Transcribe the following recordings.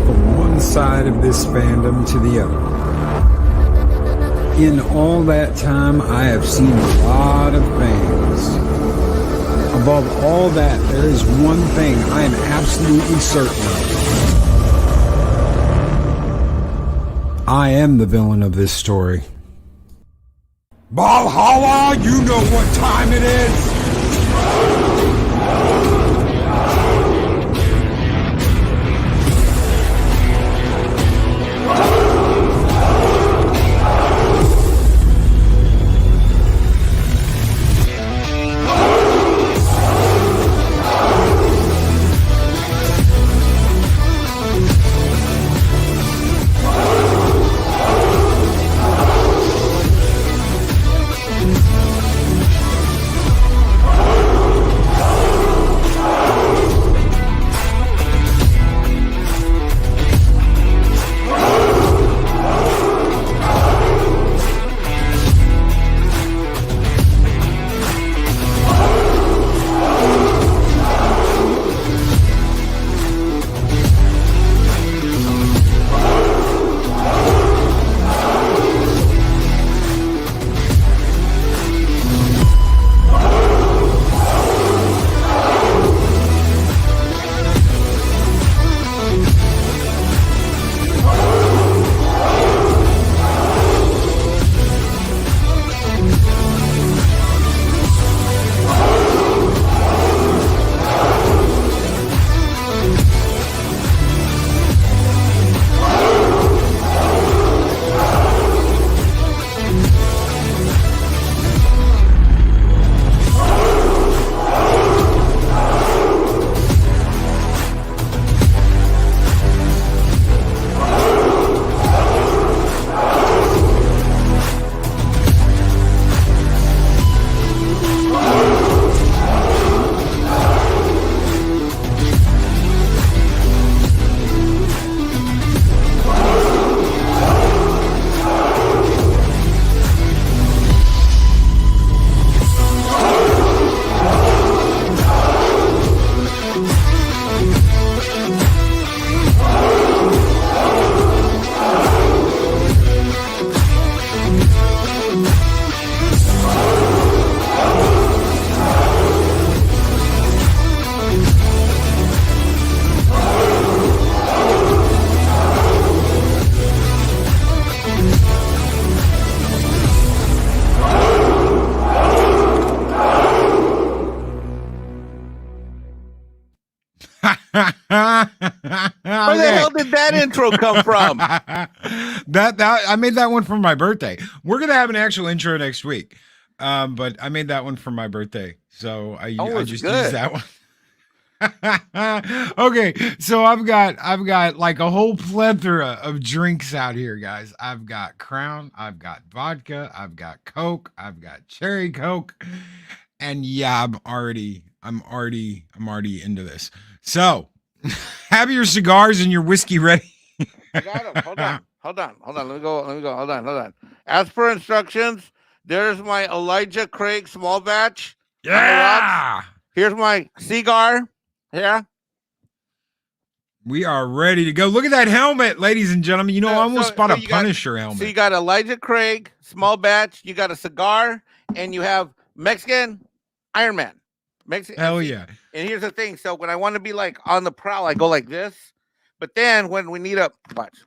from one side of this fandom to the other. In all that time, I have seen a lot of things. Above all that, there is one thing I am absolutely certain of. I am the villain of this story. Valhalla, you know what time it is! Where the hell did that intro come from? that I made that one for my birthday. We're gonna have an actual intro next week, but I made that one for my birthday, so I just used that one. Okay, so I've got like a whole plethora of drinks out here, guys. I've got Crown, I've got vodka, I've got Coke, I've got cherry Coke, and yeah, I'm already into this. So have your cigars and your whiskey ready. I got them. Hold on. Let me go. Hold on. As per instructions, there's my Elijah Craig small batch. Yeah. Here's my cigar. Yeah. We are ready to go. Look at that helmet, ladies and gentlemen. You know, I almost bought a Punisher helmet. So you got Elijah Craig, small batch. You got a cigar, and you have Mexican Ironman. Hell yeah. And here's the thing. So when I want to be like on the prowl, I go like this. But then when we need a watch,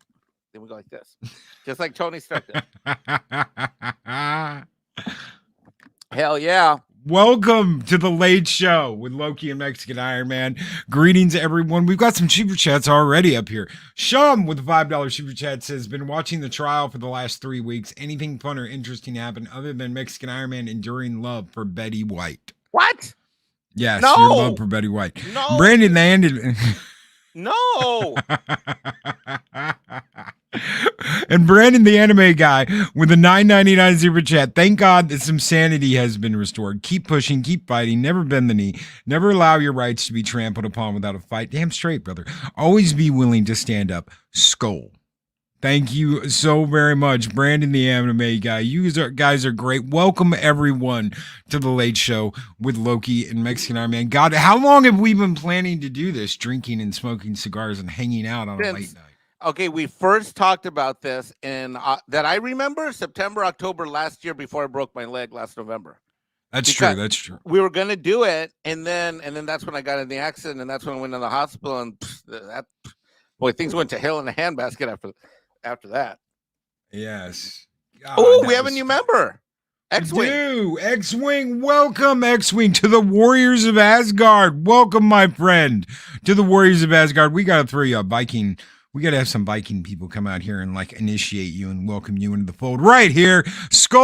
then we go like this. Just like Tony Stark did. Hell yeah. Welcome to the Late Show with Loki and Mexican Ironman. Greetings, everyone. We've got some super chats already up here. Shum with a $5 super chat says, been watching the trial for the last 3 weeks. Anything fun or interesting happen other than Mexican Ironman enduring love for Betty White? What? Yes, no. Your love for Betty White. No. Brandon landed. No. And Brandon, the anime guy, with a $9.99 super chat. Thank God that some sanity has been restored. Keep pushing, keep fighting, never bend the knee, never allow your rights to be trampled upon without a fight. Damn straight, brother. Always be willing to stand up. Skull. Thank you so very much, Brandon, the anime guy. You guys are great. Welcome, everyone, to the Late Show with Loki and Mexican Ironman. God, how long have we been planning to do this? Drinking and smoking cigars and hanging out on a late night. Okay, we first talked about this in that I remember September, October last year before I broke my leg last November. That's Because true. That's true. we were gonna do it, and then that's when I got in the accident, and that's when I went to the hospital, and boy, things went to hell in a handbasket after that. Yes. Oh, we have a new member. X-Wing. Do X-Wing, welcome X-Wing to the Warriors of Asgard. Welcome, my friend, to the Warriors of Asgard. We gotta throw you a Viking. We gotta have some Viking people come out here and like initiate you and welcome you into the fold right here. Skull.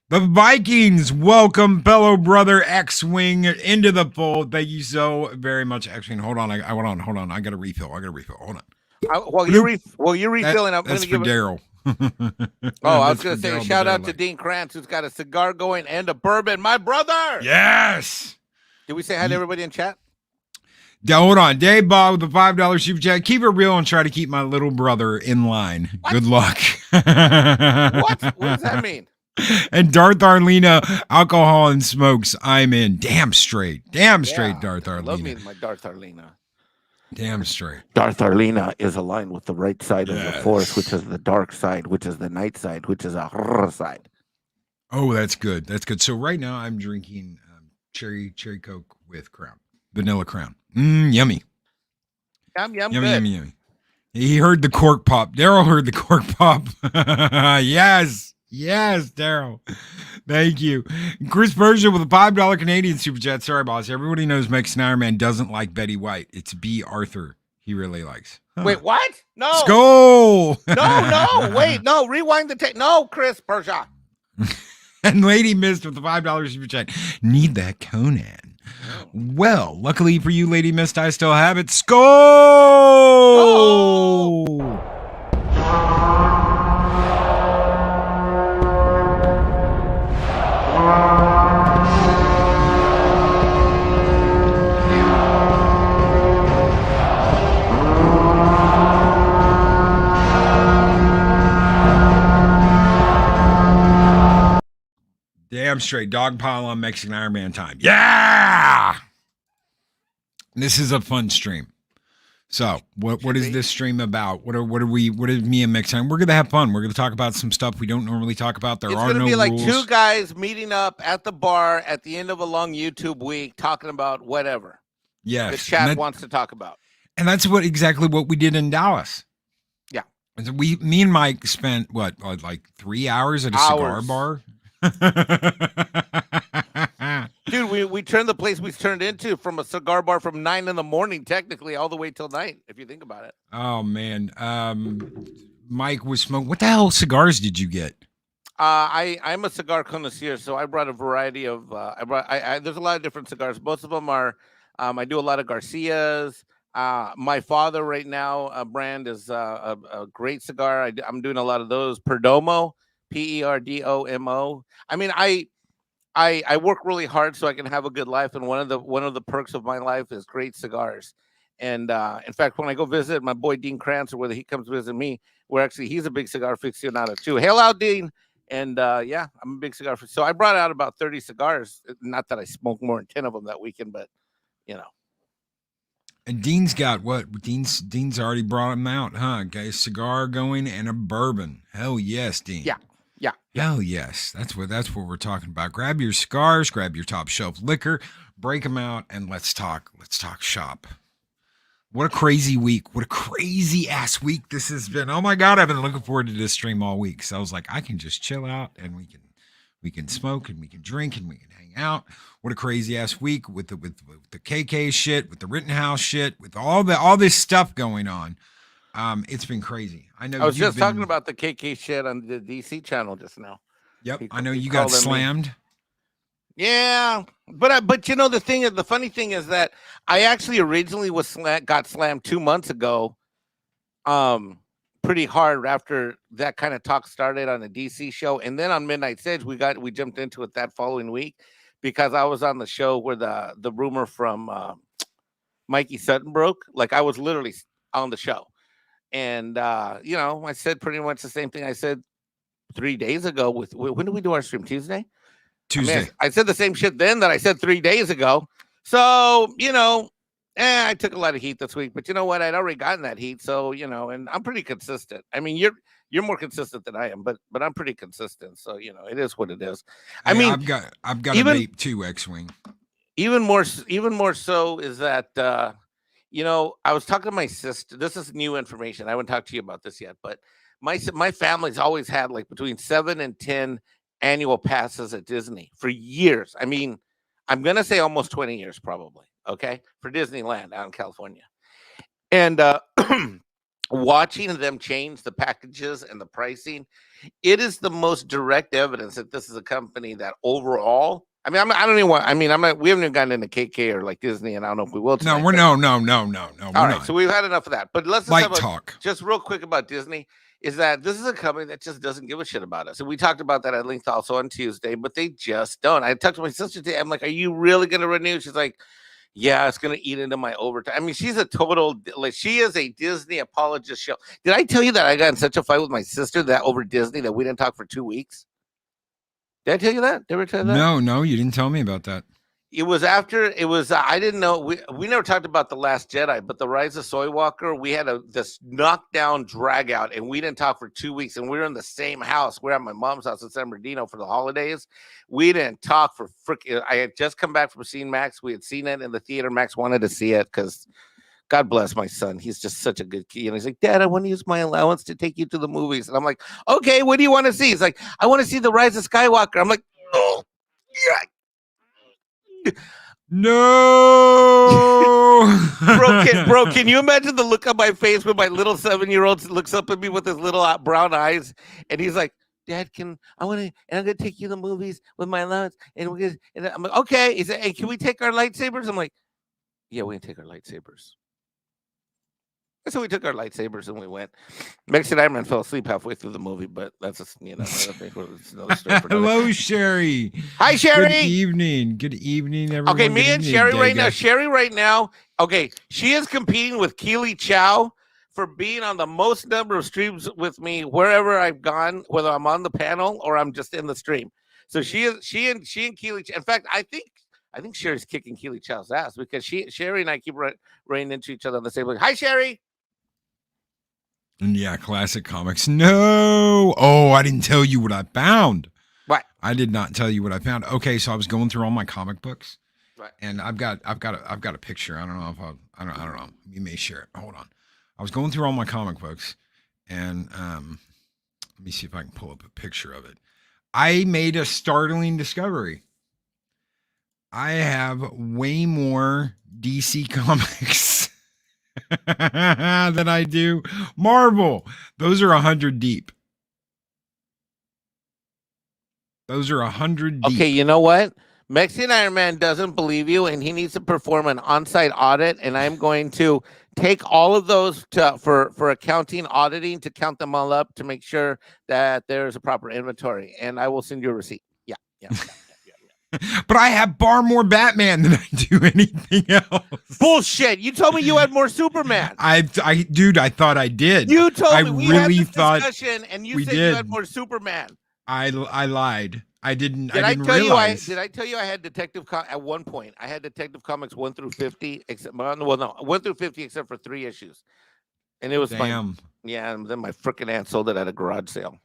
The Vikings welcome fellow brother X-Wing into the fold. Thank you so very much, X-Wing. Hold on. Hold on. I got to refill. Hold on. While you're refilling, I'm going to to give Daryl. I was going to say shout out to Dean Krantz, who's got a cigar going and a bourbon. My brother. Yes. Did we say hi to everybody in chat? Hold on. Dave Bob with the $5 super chat. Keep it real and try to keep my little brother in line. What? Good luck. What does that mean? And Darth Arlena, alcohol and smokes. I'm in. Damn straight, Darth Arlena. I love me my Darth Arlena. Damn straight. Darth Arlena is aligned with the right side of the Force, which is the dark side, which is the night side, which is a horror side. Oh, that's good. So right now I'm drinking cherry Coke with Crown, vanilla Crown. Yummy. Yummy. He heard the cork pop. Daryl heard the cork pop. Yes, Daryl. Thank you. Chris Persia with a $5 Canadian super chat. Sorry, boss. Everybody knows Mexican Ironman doesn't like Betty White. It's B. Arthur he really likes. Huh. Wait, what? No. Skull. No. Wait, no. Rewind the tape. No, Chris Persia. And Lady Mist with the $5 super chat. Need that Conan. Well, luckily for you, Lady Mist, I still have it. Skull. Oh. Damn straight. Dog pile on Mexican Ironman time. Yeah! This is a fun stream. So, what is this stream about? What is me and Mexican? We're gonna have fun. We're gonna talk about some stuff we don't normally talk about. It's gonna be like two guys meeting up at the bar at the end of a long YouTube week, talking about whatever. Yes, the chat wants to talk about. And that's exactly what we did in Dallas. Yeah, and me and Mike spent like 3 hours at a cigar bar. Dude, we turned the place we turned into from a cigar bar from 9 a.m, technically, all the way till night, if you think about it. Oh man. Mike was smoking. What the hell cigars did you get? I'm a cigar connoisseur, so I brought a variety of there's a lot of different cigars. Most of them are I do a lot of Garcias. My father right now brand is a great cigar. I'm doing a lot of those. Perdomo, Perdomo. I mean, I work really hard so I can have a good life, and one of the perks of my life is great cigars. And in fact, when I go visit my boy Dean Krantz, or whether he comes visit me, he's a big cigar aficionado too. Hail out, Dean! And I'm a big cigar. So I brought out about 30 cigars. Not that I smoked more than 10 of them that weekend, but you know. And Dean's got what? Dean's already brought them out, huh? Got a cigar going and a bourbon. Hell yes, Dean. Yeah. Hell yes. That's what we're talking about. Grab your cigars, grab your top shelf liquor, break them out, and let's talk shop. What a crazy week. What a crazy ass week this has been. Oh my God, I've been looking forward to this stream all week. So I was like, I can just chill out and we can smoke and we can drink and we can hang out. What a crazy ass week with the KK shit, with the Rittenhouse shit, with all this stuff going on. It's been crazy. I know. I was just talking about the KK shit on the DC channel just now. Yep, I know you got slammed. Yeah, but you know the funny thing is that I actually originally got slammed 2 months ago, pretty hard after that kind of talk started on the DC show, and then on Midnight Edge we jumped into it that following week because I was on the show where the rumor from Mikey Sutton broke, like I was literally on the show. And I said pretty much the same thing I said 3 days ago. When did we do our stream? Tuesday? Tuesday. I said the same shit then that I said 3 days ago. So, I took a lot of heat this week, but you know what? I'd already gotten that heat. So, and I'm pretty consistent. I mean, you're more consistent than I am, but I'm pretty consistent. So, it is what it is. I mean, I've got even, a vape too, X-Wing. Even more so is that I was talking to my sister. This is new information. I haven't talked to you about this yet, but my family's always had like between 7 and 10 annual passes at Disney for years. I mean, I'm gonna say almost 20 years, probably. Okay, for Disneyland out in California, and watching them change the packages and the pricing, it is the most direct evidence that this is a company that overall. I mean, I don't even want. I mean, I'm not. We haven't even gotten into KK or like Disney, and I don't know if we will. Tonight, No, we're no. All right, so we've had enough of that. But let's light talk. Just real quick about Disney. Is that this is a company that just doesn't give a shit about us. And we talked about that at length also on Tuesday, but they just don't. I talked to my sister today. I'm like, are you really going to renew? She's like, yeah, it's going to eat into my overtime. I mean, she's a total, like, she is a Disney apologist show. Did I tell you that I got in such a fight with my sister that over Disney that we didn't talk for 2 weeks? Did I tell you that? Did I ever tell you that? No, you didn't tell me about that. It was I didn't know, we never talked about The Last Jedi, but The Rise of Skywalker, we had this knockdown drag out, and we didn't talk for 2 weeks, and we were in the same house. We're at my mom's house in San Bernardino for the holidays. We didn't talk for I had just come back from seeing Max. We had seen it in the theater. Max wanted to see it because God bless my son. He's just such a good kid. And he's like, Dad, I want to use my allowance to take you to the movies. And I'm like, okay, what do you want to see? He's like, I want to see The Rise of Skywalker. I'm like, oh, yeah. No. bro, can you imagine the look on my face when my little 7-year-old looks up at me with his little brown eyes, and he's like, Dad, I'm gonna take you to the movies with my allowance, and I'm like, okay. He said, hey, can we take our lightsabers? I'm like, yeah, we can take our lightsabers. So we took our lightsabers and we went. Mexican Ironman fell asleep halfway through the movie, but that's another thing. Another story for Hello, Sherry. Hi, Sherry. Good evening, everyone. Okay, me and Sherry right now. Sherry right now. Okay, she is competing with Keely Chow for being on the most number of streams with me wherever I've gone, whether I'm on the panel or I'm just in the stream. So she and Keely. In fact, I think Sherry's kicking Keely Chow's ass because Sherry and I keep running into each other on the same. Hi, Sherry. And yeah, classic comics. No. Oh, I didn't tell you what I found. What? I did not tell you what I found. Okay, so I was going through all my comic books. Right. And I've got a picture. I don't know if I don't know. You may share it. Hold on. I was going through all my comic books, and let me see if I can pull up a picture of it. I made a startling discovery. I have way more DC comics than I do Marvel. Those are 100 deep. Okay, you know what? Mexican Ironman doesn't believe you, and he needs to perform an on-site audit, and I'm going to take all of those for accounting, auditing, to count them all up to make sure that there's a proper inventory, and I will send you a receipt. Yeah. But I have far more Batman than I do anything else. Bullshit! You told me you had more Superman. Dude, I thought I did. You told me we really had this thought discussion, and you said you had more Superman. I lied. I didn't realize. Did I tell you I had at one point? I had Detective Comics 1 through 50, except 1 through 50, except for 3 issues, and it was damn. And then my freaking aunt sold it at a garage sale.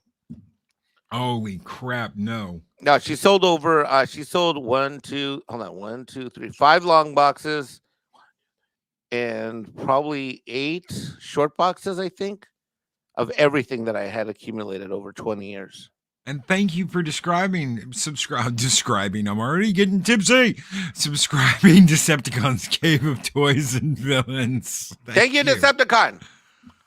Holy crap! No, she sold over. She sold 1, 2, 3, 5 long boxes, and probably 8 short boxes, I think, of everything that I had accumulated over 20 years. And thank you for describing. I'm already getting tipsy. Subscribing Decepticon's Cave of Toys and Villains. Thank you, Decepticon.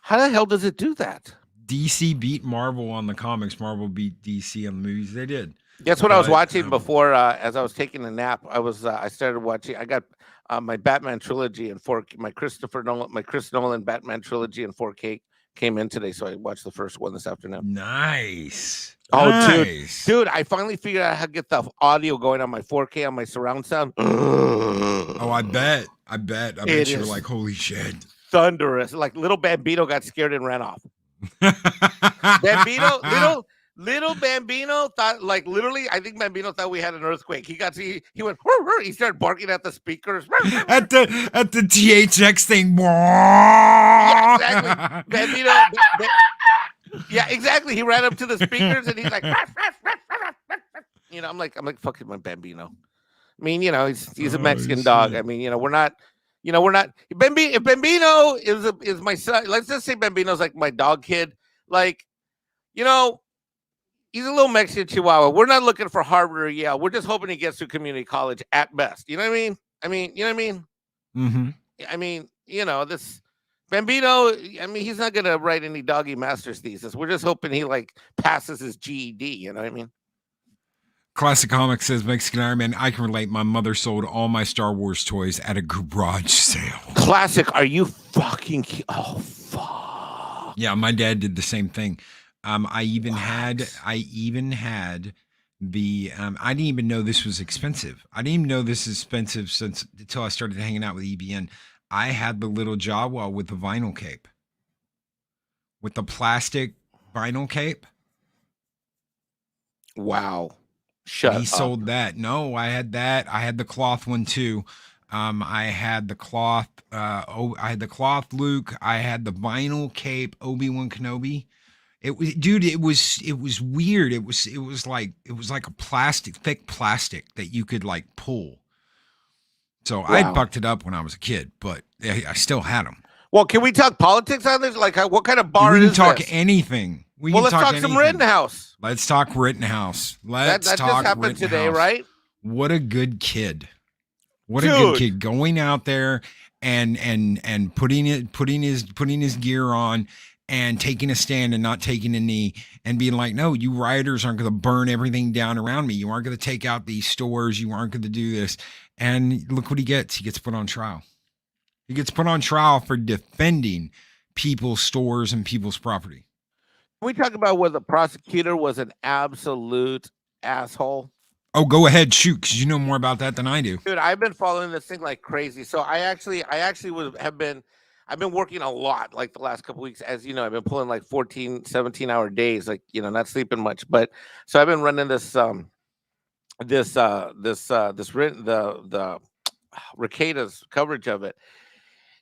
How the hell does it do that? DC beat Marvel on the comics. Marvel beat DC on the movies. They did. Guess what I was watching before as I was taking a nap? I started watching. I got my Batman trilogy in 4K. My Chris Nolan Batman trilogy in 4K came in today, so I watched the first one this afternoon. Nice. Oh, nice. dude, I finally figured out how to get the audio going on my 4K on my surround sound. Oh, I bet you were like, holy shit. Thunderous. Like little Bambino got scared and ran off. Little Bambino thought, like, literally, I think Bambino thought we had an earthquake. He went, he started barking at the speakers. at the THX thing. Yeah, exactly. Bambino. Yeah, exactly. He ran up to the speakers and he's like, I'm like, fucking my Bambino. I mean, he's a Mexican dog. I mean, we're not. If Bambino is my son, let's just say Bambino's like my dog kid. Like, he's a little Mexican Chihuahua. We're not looking for Harvard or Yale. We're just hoping he gets to community college at best. You know what I mean? Mm-hmm. I mean, this Bambino, he's not going to write any doggy master's thesis. We're just hoping he like passes his GED. You know what I mean? Classic Comics says Mexican Ironman. I can relate. My mother sold all my Star Wars toys at a garage sale. Classic. Are you fucking? Oh, fuck. Yeah, my dad did the same thing. I even had the. I didn't even know this was expensive. I didn't even know this is expensive until I started hanging out with EBN. I had the little Jawa with the vinyl cape, with the plastic vinyl cape. Wow. Shut up. He sold that. No, I had that. I had the cloth one too. I had the cloth. I had the cloth Luke. I had the vinyl cape Obi-Wan Kenobi. It was, dude. It was weird. It was like a thick plastic that you could like pull. So wow. I bucked it up when I was a kid, but I still had them. Well, can we talk politics on this? Like, what kind of bar is this? We can talk anything. Let's talk some Rittenhouse. Let's talk Rittenhouse. That just happened today, right? What a good kid. What a good kid going out there and putting his gear on and taking a stand and not taking a knee and being like, no, you rioters aren't going to burn everything down around me. You aren't going to take out these stores. You aren't going to do this. And look what he gets. He gets put on trial. He gets put on trial for defending people's stores and people's property. Can we talk about where the prosecutor was an absolute asshole? Oh, go ahead, shoot, because you know more about that than I do. Dude, I've been following this thing like crazy. So I've been working a lot like the last couple of weeks. As you know, I've been pulling like 14, 17-hour days, like, not sleeping much. But so I've been running the Recada's coverage of it.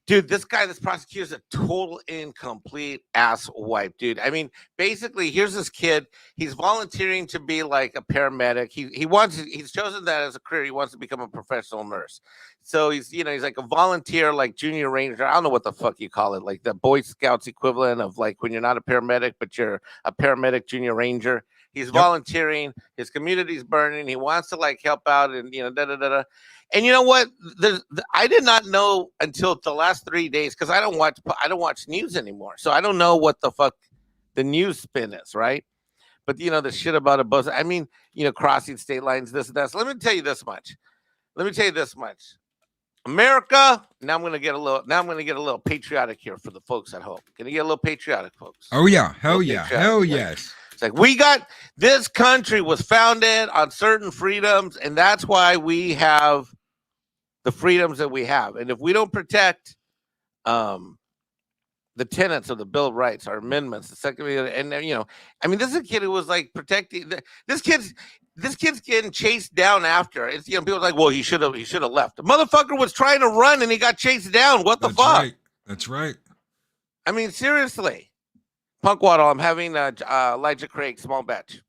Dude, this prosecutor is a total incomplete ass wipe, dude. I mean, basically, here's this kid. He's volunteering to be like a paramedic. He's chosen that as a career. He wants to become a professional nurse. So he's like a volunteer, like junior ranger. I don't know what the fuck you call it, like the Boy Scouts equivalent of like when you're not a paramedic, but you're a paramedic junior ranger. He's volunteering. His community's burning. He wants to like help out and da-da-da-da. And you know what? I did not know until the last 3 days because I don't watch news anymore. So I don't know what the fuck the news spin is, right? But the shit about a bus. I mean, crossing state lines, this and that. So let me tell you this much. America. Now I'm gonna get a little patriotic here for the folks at home. Can you get a little patriotic, folks? Oh yeah, hell yeah, hell yes. It's like this country was founded on certain freedoms, and that's why we have the freedoms that we have. And if we don't protect the tenets of the Bill of Rights, our amendments, the Second, and this is a kid who was like protecting this kid's getting chased down after. It's people are like, well, he should have left. The motherfucker was trying to run and he got chased down. What the fuck? Right. That's right. I mean, seriously. Punk Waddle, I'm having Elijah Craig, small batch.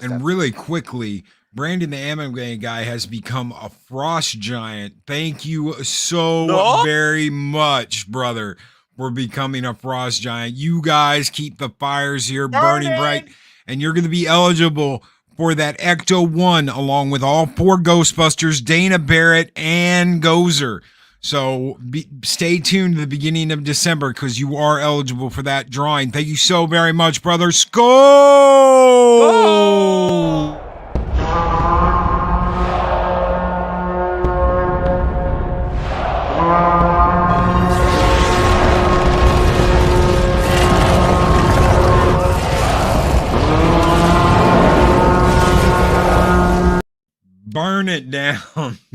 Really quickly, Brandon the anime guy has become a frost giant. Thank you so very much, brother, for becoming a frost giant. You guys keep the fires here burning bright, and you're going to be eligible for that Ecto 1 along with all 4 Ghostbusters, Dana Barrett, and Gozer. So stay tuned to the beginning of December because you are eligible for that drawing. Thank you so very much, brother. Go!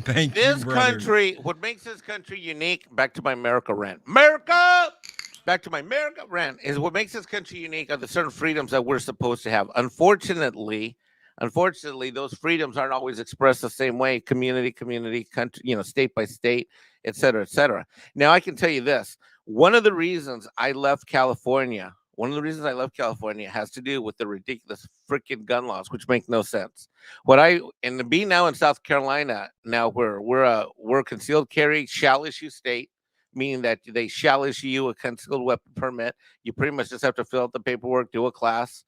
Thank you, This brother. country, what makes this country unique, back to my America rant. Back to my America rant, is what makes this country unique are the certain freedoms that we're supposed to have. Unfortunately, those freedoms aren't always expressed the same way, community, country, state by state, et cetera, et cetera. Now, I can tell you this. One of the reasons I left California has to do with the ridiculous freaking gun laws, which make no sense. And to be now in South Carolina, now we're a concealed carry shall issue state, meaning that they shall issue you a concealed weapon permit. You pretty much just have to fill out the paperwork, do a class,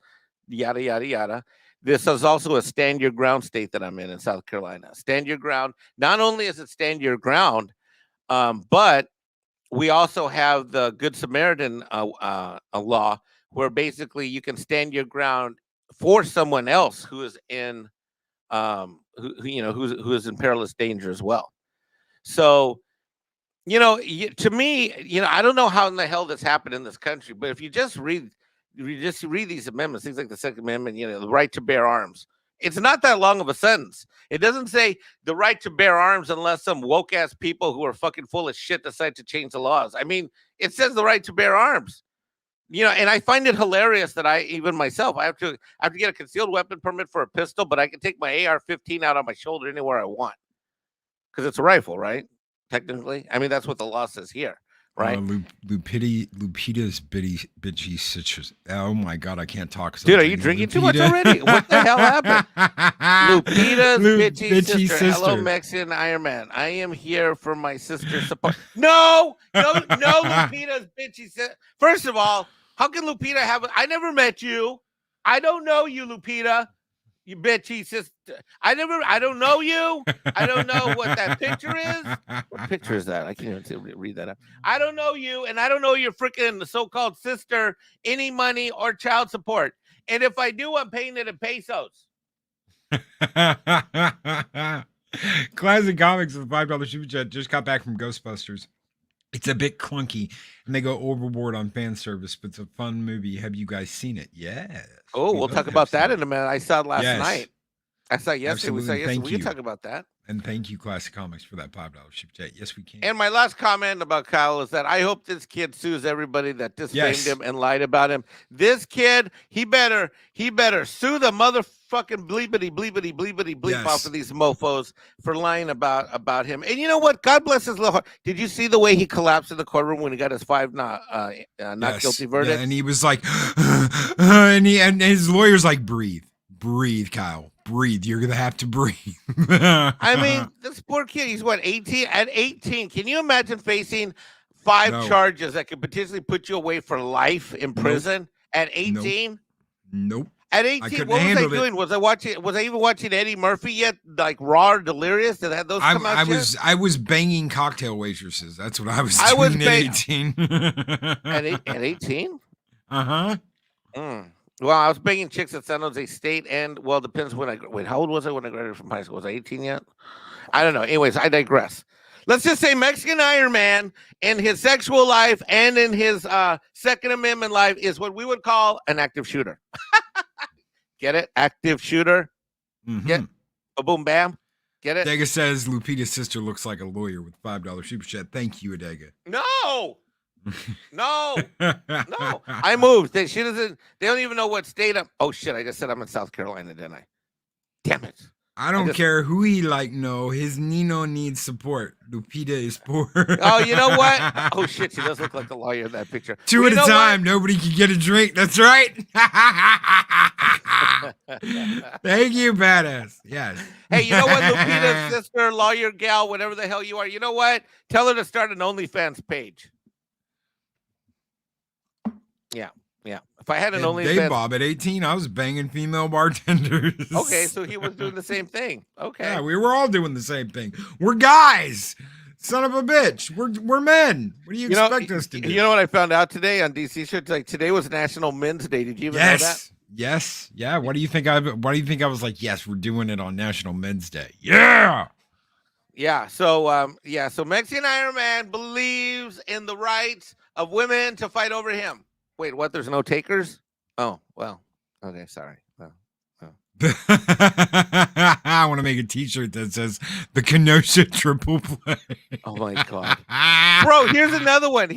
yada, yada, yada. This is also a stand your ground state that I'm in South Carolina. Stand your ground. Not only is it stand your ground, but we also have the Good Samaritan law, where basically you can stand your ground for someone else who is in, who is in perilous danger as well. So, to me, I don't know how in the hell this happened in this country, but if you just read these amendments, things like the Second Amendment, the right to bear arms. It's not that long of a sentence. It doesn't say the right to bear arms unless some woke ass people who are fucking full of shit decide to change the laws. I mean, it says the right to bear arms. And I find it hilarious that I have to get a concealed weapon permit for a pistol, but I can take my AR-15 out on my shoulder anywhere I want because it's a rifle, right? Technically, I mean that's what the law says here. Right, Lupita's bitchy citrus. Oh my god, I can't talk. Dude, are you drinking too much already? What the hell happened? Lupita's bitchy sister. Hello, Mexican Ironman. I am here for my sister's support. No, Lupita's bitchy sister. First of all, how can Lupita have? I never met you. I don't know you, Lupita. You bitchy sister. I don't know you. I don't know what that picture is. What picture is that? I can't even read that up. I don't know you, and I don't know your freaking so-called sister any money or child support. And if I do, I'm paying it in pesos. Classic Comics with $5 super chat just got back from Ghostbusters. It's a bit clunky, and they go overboard on fan service, but it's a fun movie. Have you guys seen it? Yes. Oh, we'll talk about that in a minute. I saw it last night. I saw it yesterday. We saw it yesterday. We can talk about that. And thank you, Classic Comics, for that $5 super chat. Yes, we can. And my last comment about Kyle is that I hope this kid sues everybody that disfamed him and lied about him. This kid, he better sue the motherfucking bleep off of these mofos for lying about him. And you know what? God bless his little heart. Did you see the way he collapsed in the courtroom when he got his 5 not guilty verdict? Yeah, and he was like, and his lawyer's like, breathe, Kyle. Breathe. You're gonna have to breathe. I mean, this poor kid, he's what, 18? At 18, can you imagine facing 5 charges that could potentially put you away for life in prison at 18? Nope. At 18, what was I doing? Was I even watching Eddie Murphy yet? Like Raw or Delirious? Did those come out yet? I was banging cocktail waitresses. That's what I was doing at 18. At 18? Uh-huh. Well, I was banging chicks at San Jose State, and well, depends when how old was I when I graduated from high school? Was I 18 yet? I don't know. Anyways, I digress. Let's just say Mexican Ironman in his sexual life and in his Second Amendment life is what we would call an active shooter. Get it? Active shooter. Mm-hmm. Get a boom bam. Get it? Adega says Lupita's sister looks like a lawyer with $5 super chat. Thank you, Adega. No. I moved. They don't even know what state I'm. Oh shit! I just said I'm in South Carolina, didn't I? Damn it! I don't care who he no. His Nino needs support. Lupita is poor. Oh, you know what? Oh shit! She does look like the lawyer in that picture. 2 at a time. Nobody can get a drink. That's right. Thank you, badass. Yes. Hey, you know what? Lupita's sister, lawyer, gal, whatever the hell you are. You know what? Tell her to start an OnlyFans page. Yeah. If I had an OnlyFans, Bob, at 18, I was banging female bartenders. Okay, so he was doing the same thing. Okay. Yeah, we were all doing the same thing. We're guys. Son of a bitch. We're men. What do you expect us to do? You know what I found out today on DC Show? Like today was National Men's Day. Did you even know that? Yes. Yeah. Why do you think I was like, yes, we're doing it on National Men's Day? Yeah. Yeah. So so Mexican Ironman believes in the rights of women to fight over him. Wait, what? There's no takers? Oh, well. Okay, sorry. I want to make a t-shirt that says the Kenosha triple play. Oh my God. Bro, here's another one.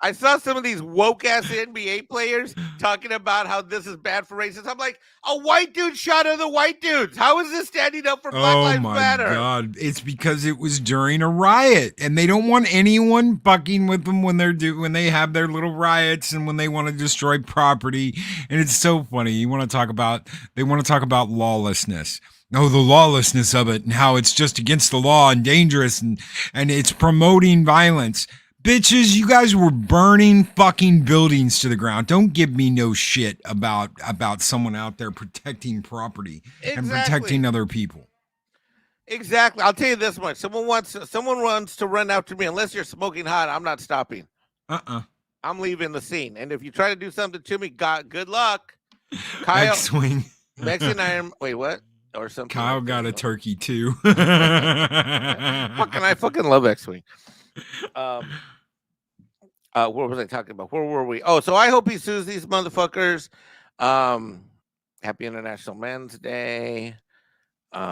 I saw some of these woke ass NBA players talking about how this is bad for racism. I'm like, a white dude shot other white dudes. How is this standing up for Black Oh Lives my Matter? God. It's because it was during a riot and they don't want anyone bucking with them when they have their little riots and when they want to destroy property. And it's so funny. They want to talk about lawlessness. Oh, the lawlessness of it and how it's just against the law and dangerous and it's promoting violence. Bitches, you guys were burning fucking buildings to the ground. Don't give me no shit about someone out there protecting property and protecting other people. Exactly. I'll tell you this much. Someone wants to run after me. Unless you're smoking hot, I'm not stopping. I'm leaving the scene. And if you try to do something to me, good luck. Kyle, X-Wing. Mexican Iron. Wait, what? Or something. Kyle got a turkey too. I fucking love X-Wing. What was I talking about? Where were we? Oh, so I hope he sues these motherfuckers. Happy International Men's Day.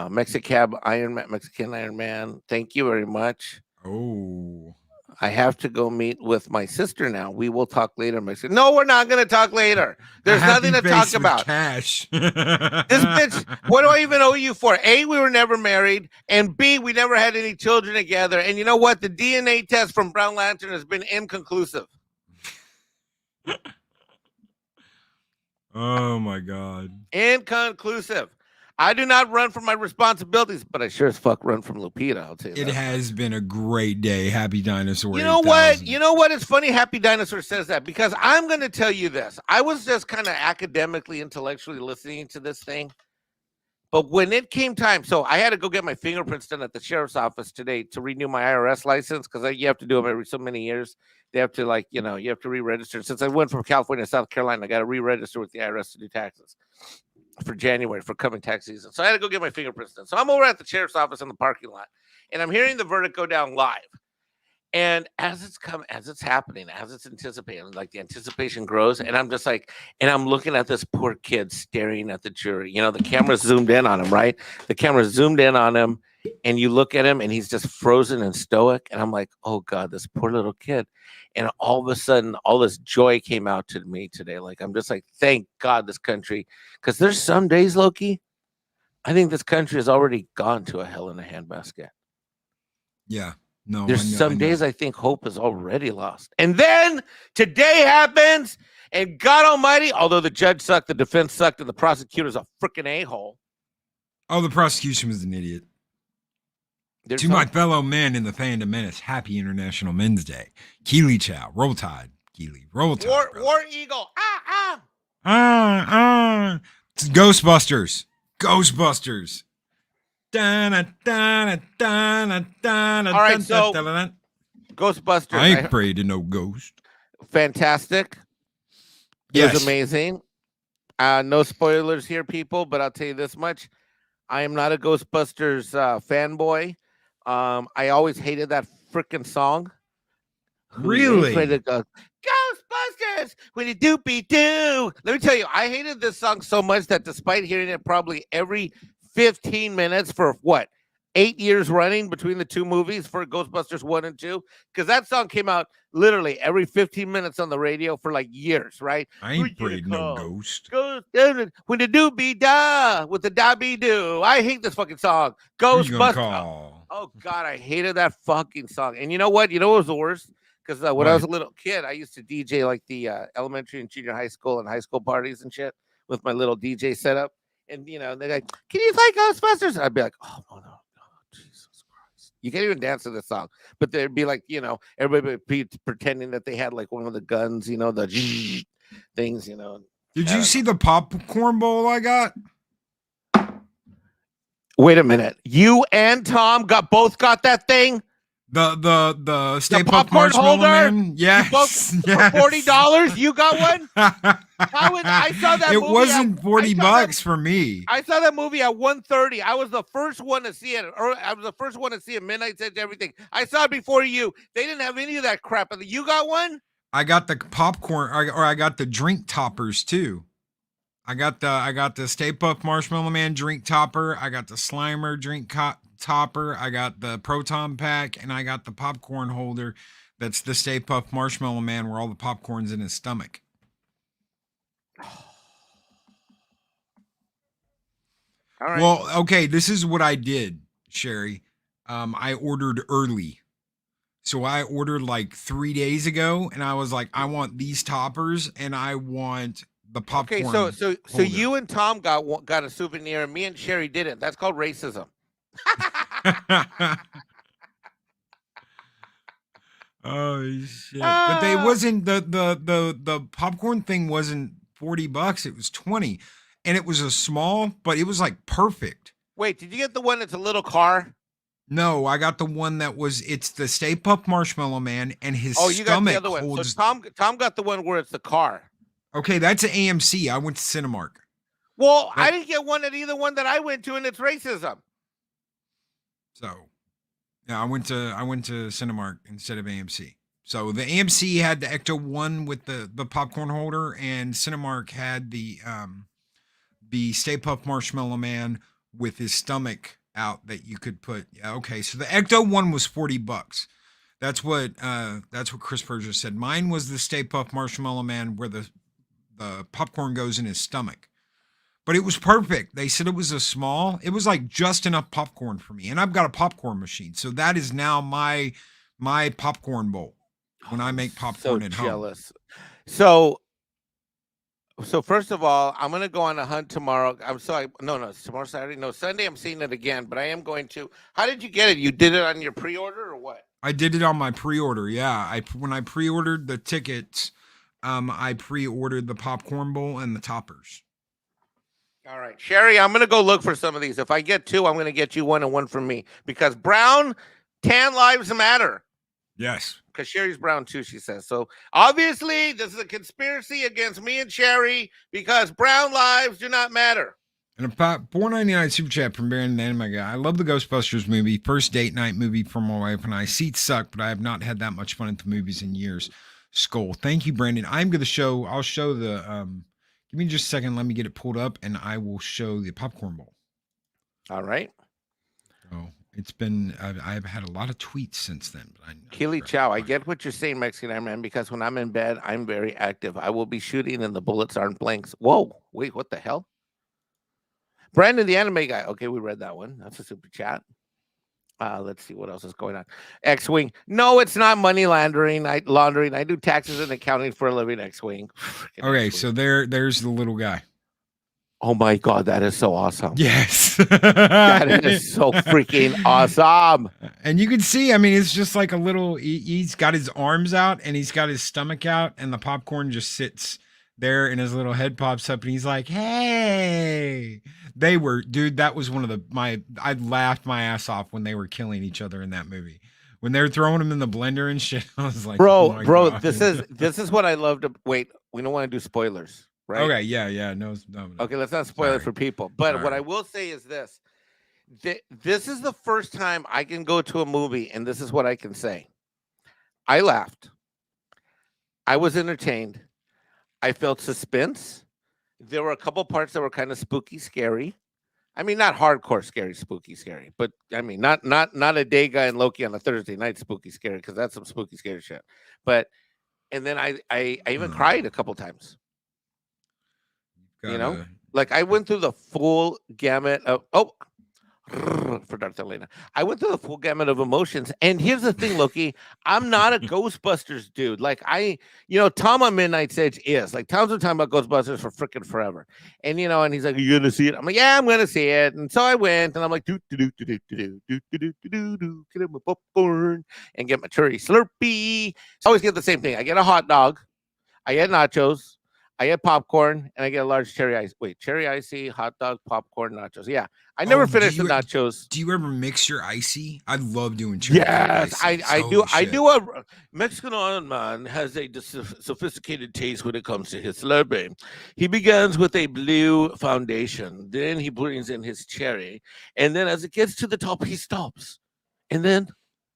Mexican Ironman. Thank you very much. Oh. I have to go meet with my sister now. We will talk later, Mexican. No, we're not going to talk later. There's nothing to talk about. Cash. This bitch, what do I even owe you for? A, we were never married, and B, we never had any children together. And you know what? The DNA test from Brown Lantern has been inconclusive. Oh my God. Inconclusive. I do not run from my responsibilities, but I sure as fuck run from Lupita. I'll tell you It has been a great day. Happy Dinosaur. You know what? You know what? It's funny Happy Dinosaur says that because I'm going to tell you this. I was just kind of academically, intellectually listening to this thing. But when it came time, so I had to go get my fingerprints done at the sheriff's office today to renew my IRS license because you have to do them every so many years. They have to you have to re-register. Since I went from California to South Carolina, I got to re-register with the IRS to do taxes for January for coming tax season. So I had to go get my fingerprints done. So I'm over at the sheriff's office in the parking lot and I'm hearing the verdict go down live. And as it's happening, as it's anticipating, like the anticipation grows, and I'm just like, and I'm looking at this poor kid staring at the jury. You know, the camera zoomed in on him, right? The camera zoomed in on him, and you look at him, and he's just frozen and stoic. And I'm like, oh God, this poor little kid. And all of a sudden, all this joy came out to me today. Like, I'm just like, thank God this country, because there's some days, Loki, I think this country has already gone to a hell in a handbasket. Yeah. No, there's some days I think hope is already lost. And then today happens, and God Almighty, although the judge sucked, the defense sucked, and the prosecutor's a freaking a-hole. Oh, the prosecution was an idiot. To my fellow men in the Fandom Menace, happy International Men's Day. Keely Chow, Roll Tide. Keely, Roll Tide. War Eagle. It's Ghostbusters. Ghostbusters. All right, so Ghostbusters. I ain't afraid of no ghost. Fantastic. It was amazing. No spoilers here, people, but I'll tell you this much. I am not a Ghostbusters fanboy. I always hated that freaking song. Really? Ghostbusters, when you doopy-doo. Let me tell you, I hated this song so much that despite hearing it probably every 15 minutes for 8 years running between the two movies for Ghostbusters 1 and 2, because that song came out literally every 15 minutes on the radio for like years, right? I ain't afraid no ghost. When the do-be-da with the da-be-do. I hate this fucking song. Ghostbusters. Oh God, I hated that fucking song. And you know what? You know what was the worst? Because when I was a little kid, I used to DJ like the elementary and junior high school and high school parties and shit with my little DJ setup. And, they're like, can you play Ghostbusters? I'd be like, oh, no, Jesus Christ. You can't even dance to this song. But they'd be like, everybody would be pretending that they had like one of the guns, the things, Did you see the popcorn bowl I got? Wait a minute. You and Tom both got that thing? The Stay Puft popcorn holder? Man? Yes. For $40, you got one? I saw that movie. It wasn't $40 for me. I saw that movie at 1:30. I was the first one to see it. Or I was the first one to see it. Midnight Edge, everything. I saw it before you. They didn't have any of that crap. You got one? I got the popcorn, or I got the drink toppers too. I got the Stay Puft Marshmallow Man drink topper. I got the Slimer drink topper. I got the Proton pack, and I got the popcorn holder. That's the Stay Puft Marshmallow Man, where all the popcorn's in his stomach. All right. Well, okay, this is what I did, Sherry. I ordered early. So I ordered like 3 days ago, and I was like, I want these toppers, and I want the popcorn. Okay, so you and Tom got a souvenir, and me and Sherry didn't. That's called racism. Oh shit! But they wasn't the popcorn thing wasn't $40. It was 20, and it was a small, but it was like perfect. Wait, did you get the one that's a little car? No, I got the one that it's the Stay Puft Marshmallow Man, and his you got the stomach other one. holds. So Tom got the one where it's the car. Okay, that's an AMC. I went to Cinemark. Well, I didn't get one at either one that I went to, and it's racism. So, yeah, I went to Cinemark instead of AMC. So the AMC had the Ecto one with the popcorn holder, and Cinemark had the Stay Puft Marshmallow Man with his stomach out that you could put. Yeah, okay, so the Ecto one was $40. That's what Chris Persia said. Mine was the Stay Puft Marshmallow Man where the popcorn goes in his stomach. But it was perfect. They said it was it was like just enough popcorn for me. And I've got a popcorn machine. So that is now my popcorn bowl when I make popcorn at jealous. Home. So first of all, I'm going to go on a hunt tomorrow. I'm sorry. No, it's tomorrow Saturday. No, Sunday I'm seeing it again, but I am going to. How did you get it? You did it on your pre-order or what? I did it on my pre-order. Yeah. When I pre-ordered the tickets, I pre-ordered the popcorn bowl and the toppers. All right, Sherry, I'm going to go look for some of these. If I get two, I'm going to get you one and one for me because brown, tan lives matter. Yes. Because Sherry's brown too, she says. So obviously, this is a conspiracy against me and Sherry because brown lives do not matter. And a $4.99 super chat from Baron the Anime Guy. I love the Ghostbusters movie. First date night movie for my wife and I. Seats suck, but I have not had that much fun at the movies in years. Skull. Thank you, Brandon. I'll show the give me just a second. Let me get it pulled up, and I will show the popcorn bowl. All right. Oh, it's been. I've had a lot of tweets since then. But Keely Chow, I get what you're saying, Mexican Ironman, because when I'm in bed, I'm very active. I will be shooting, and the bullets aren't blanks. Whoa, wait, what the hell? Brandon, the Anime Guy. Okay, we read that one. That's a super chat. Let's see what else is going on. X-Wing. No, it's not money laundering. I do taxes and accounting for a living. X-Wing. Okay, so there's the little guy. Oh my God, that is so awesome. Yes. That is so freaking awesome. And you can see, I mean, it's just like a little, he's got his arms out and he's got his stomach out and the popcorn just sits there and his little head pops up and he's like, hey. That was one of I laughed my ass off when they were killing each other in that movie. When they were throwing them in the blender and shit, I was like, bro, God. this is what I love to wait. We don't want to do spoilers, right? Okay, yeah, no. Okay, let's not spoil it for people. But what I will say is this. This is the first time I can go to a movie, and this is what I can say. I laughed. I was entertained. I felt suspense. There were a couple parts that were kind of spooky, scary. I mean, not hardcore scary, spooky, scary, but I mean, not a day guy and Loki on a Thursday night spooky, scary, because that's some spooky, scary shit. But and then I even cried a couple times. You know, like I went through the full gamut of for Darth Elena. I went through the full gamut of emotions. And here's the thing, Loki, I'm not a Ghostbusters dude. Like Tom on Midnight's Edge is. Like Tom's been talking about Ghostbusters for freaking forever. And and he's like, are you gonna see it? I'm like, yeah, I'm gonna see it. And so I went and I'm like, get my popcorn and get my cherry Slurpee. I always get the same thing. I get a hot dog, I get nachos, I get popcorn, and I get a large cherry ice. Wait, cherry icy, hot dog, popcorn, nachos. Yeah, I never finished the nachos. Do you ever mix your icy? I love doing cherry. Yes, I do. I do. A Mexican Ironman has a sophisticated taste when it comes to his Slurpee. He begins with a blue foundation, then he brings in his cherry, and then as it gets to the top, he stops, and then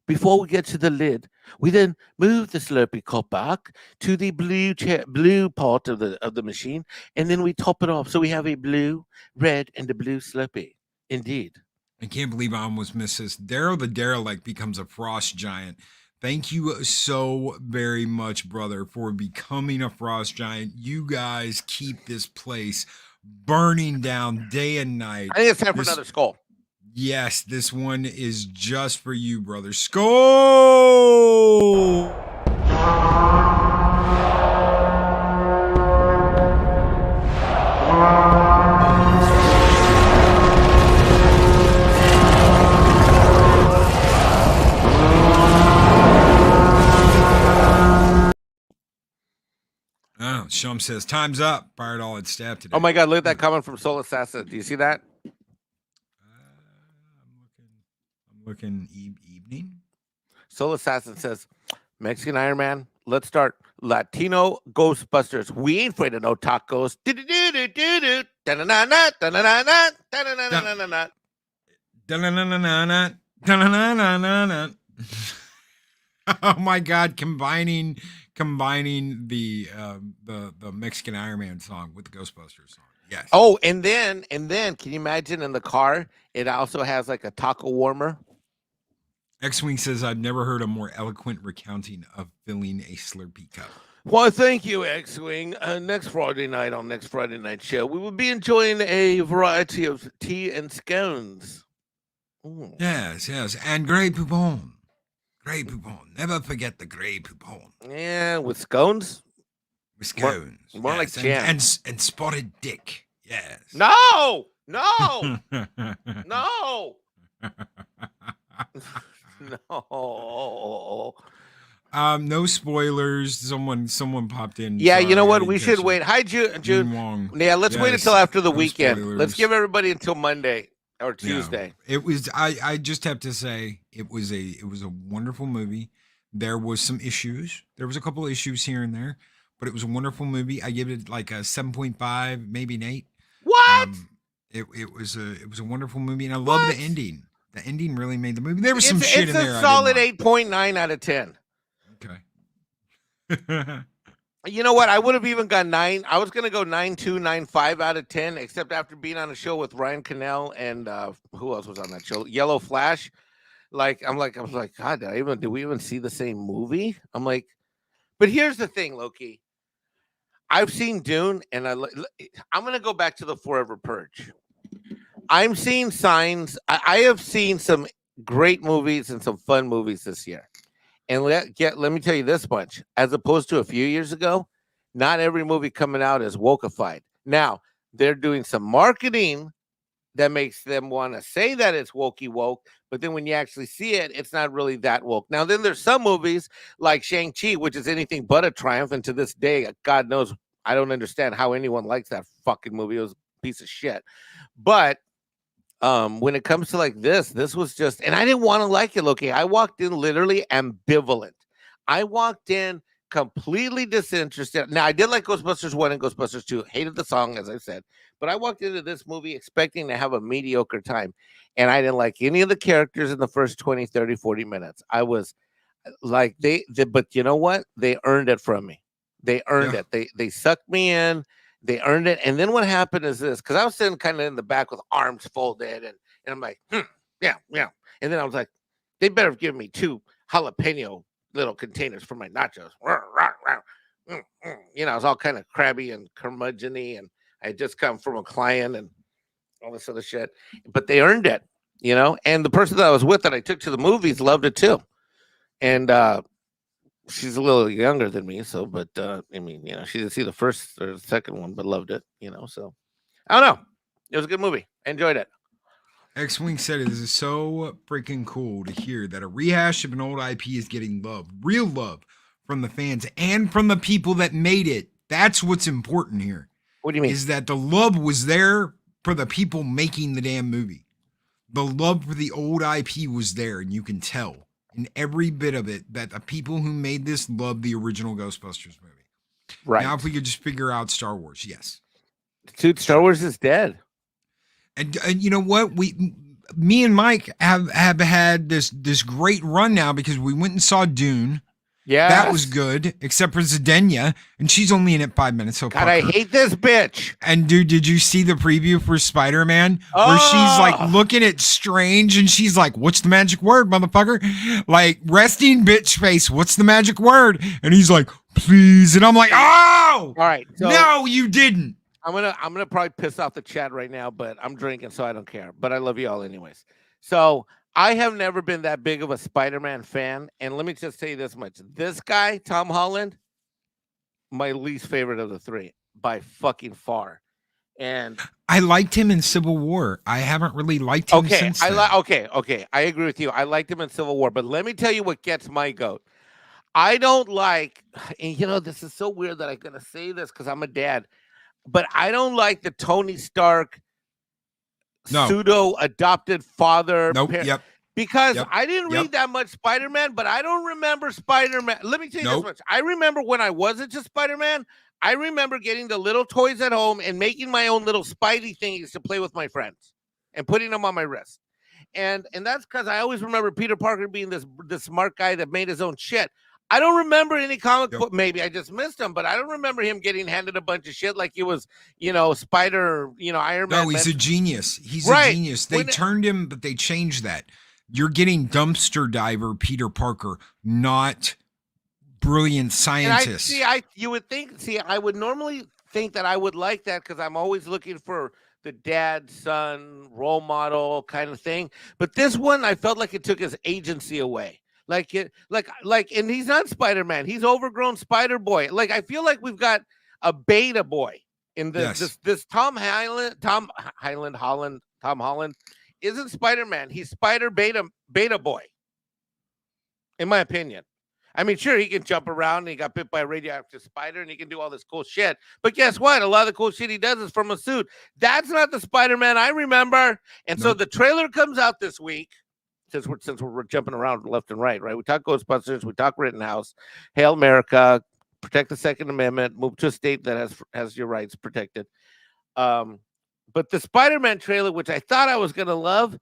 before we get to the lid, we then move the Slurpee cup back to the blue part of the machine, and then we top it off. So we have a blue, red, and a blue Slurpee. Indeed. I can't believe I almost missed this. Daryl the Derelict becomes a frost giant. Thank you so very much, brother, for becoming a frost giant. You guys keep this place burning down day and night. I think it's time for another skull. Yes, this one is just for you, brother. Skull! Oh, Shum says, time's up. Fired all its staff today. Oh my God, look at that comment from Soul Assassin. Do you see that? I'm looking evening. Soul Assassin says, Mexican Ironman, let's start Latino Ghostbusters. We ain't afraid of no tacos. Oh my God, combining the Mexican Ironman song with the Ghostbusters song. Yes. Oh, and then can you imagine in the car it also has like a taco warmer? X-Wing says, I've never heard a more eloquent recounting of filling a Slurpee cup. Well, thank you, X-Wing. Next Friday night on Next Friday Night Show, we will be enjoying a variety of tea and scones. Ooh. Yes, and Grey Poupon. Grey Poupon. Never forget the Grey Poupon. Yeah, with scones? With scones. More yes. like jam. And spotted dick. Yes. No! No! No! No spoilers. Someone popped in. Yeah, Sorry, you know what? We should wait. Hi, June. Wong. Yeah, let's wait until after the weekend. Spoilers. Let's give everybody until Monday or Tuesday. Yeah. It was. I just have to say it was a wonderful movie. There was some issues. There was a couple of issues here and there, but it was a wonderful movie. I give it like a 7.5, maybe an 8. What? It was a wonderful movie, and I love the ending. The ending really made the movie. There was some shit in there. It's a solid 8.9 out of 10. Okay. You know what? I would have even gone 9. I was gonna go 9.2, 9.5 out of 10, except after being on a show with Ryan Cannell and who else was on that show? Yellow Flash. I was like, God, did we even see the same movie? I'm like, but here's the thing, Loki. I've seen Dune, and I'm gonna go back to the Forever Purge. I'm seeing signs. I have seen some great movies and some fun movies this year. And let me tell you this much, as opposed to a few years ago, not every movie coming out is wokeified. Now, they're doing some marketing that makes them want to say that it's wokey woke, but then when you actually see it, it's not really that woke. Now, then there's some movies like Shang-Chi, which is anything but a triumph, and to this day, God knows, I don't understand how anyone likes that fucking movie. It was a piece of shit. But when it comes to like this was just, and I didn't want to like it, Loki. I walked in literally ambivalent. I walked in completely disinterested. Now, I did like Ghostbusters 1 and Ghostbusters 2. Hated the song, as I said. But I walked into this movie expecting to have a mediocre time. And I didn't like any of the characters in the first 20, 30, 40 minutes. I was like, but you know what? They earned it from me. They earned it. They sucked me in. They earned it. And then what happened is this, because I was sitting kind of in the back with arms folded, and I'm like, yeah. And then I was like, they better give me 2 jalapeno little containers for my nachos. You know, I was all kind of crabby and curmudgeon-y, and I had just come from a client and all this other shit. But they earned it, you know? And the person that I was with that I took to the movies loved it too. And she's a little younger than me, so, but I mean, you know, she didn't see the first or the second one, but loved it, you know, so I don't know. It was a good movie. I enjoyed it. X-Wing said it is so freaking cool to hear that a rehash of an old IP is getting love, real love from the fans and from the people that made it. That's what's important here. What do you mean? Is that the love was there for the people making the damn movie. The love for the old IP was there, and you can tell in every bit of it that the people who made this loved the original Ghostbusters movie. Right. Now, if we could just figure out Star Wars, yes. Dude, Star Wars is dead. And you know what? me and Mike have had this great run now because we went and saw Dune. Yeah, That was good, except for Zedenya, and she's only in it 5 minutes. So God, I hate this bitch. And dude, did you see the preview for Spider-Man where she's like looking at Strange and she's like, "What's the magic word, motherfucker?" Like resting bitch face. What's the magic word? And he's like, "Please." And I'm like, "Oh, all right, so no, you didn't." I'm gonna probably piss off the chat right now, but I'm drinking, so I don't care. But I love you all anyways. So I have never been that big of a Spider-Man fan, and let me just tell you this much: this guy, Tom Holland, my least favorite of the three by fucking far. And I liked him in Civil War. I haven't really liked him since then. Okay. I agree with you. I liked him in Civil War, but let me tell you what gets my goat. I don't like, and you know, this is so weird that I'm gonna say this because I'm a dad, but I don't like the Tony Stark pseudo adopted father. Because I didn't read that much Spider-Man, but I don't remember Spider-Man. Let me tell you this much. I remember when I wasn't just Spider-Man, I remember getting the little toys at home and making my own little Spidey thingies to play with my friends and putting them on my wrist. And that's because I always remember Peter Parker being this smart guy that made his own shit. I don't remember any comic book. Maybe I just missed him, but I don't remember him getting handed a bunch of shit like he was, Spider, Iron Man. No, he's a genius. He's a genius. They turned him, but they changed that. You're getting dumpster diver Peter Parker, not brilliant scientist. You would think. See, I would normally think that I would like that because I'm always looking for the dad son role model kind of thing. But this one, I felt like it took his agency away. And he's not Spider-Man. He's overgrown Spider Boy. Like I feel like we've got a beta boy in this Tom Holland isn't Spider-Man. He's Spider beta boy. In my opinion. I mean, sure, he can jump around and he got bit by a radioactive spider and he can do all this cool shit. But guess what? A lot of the cool shit he does is from a suit. That's not the Spider-Man I remember. And so the trailer comes out this week. Since we're jumping around left and right? We talk Ghostbusters, we talk Rittenhouse, Hail America, protect the Second Amendment, move to a state that has your rights protected. But the Spider-Man trailer, which I thought I was going to love,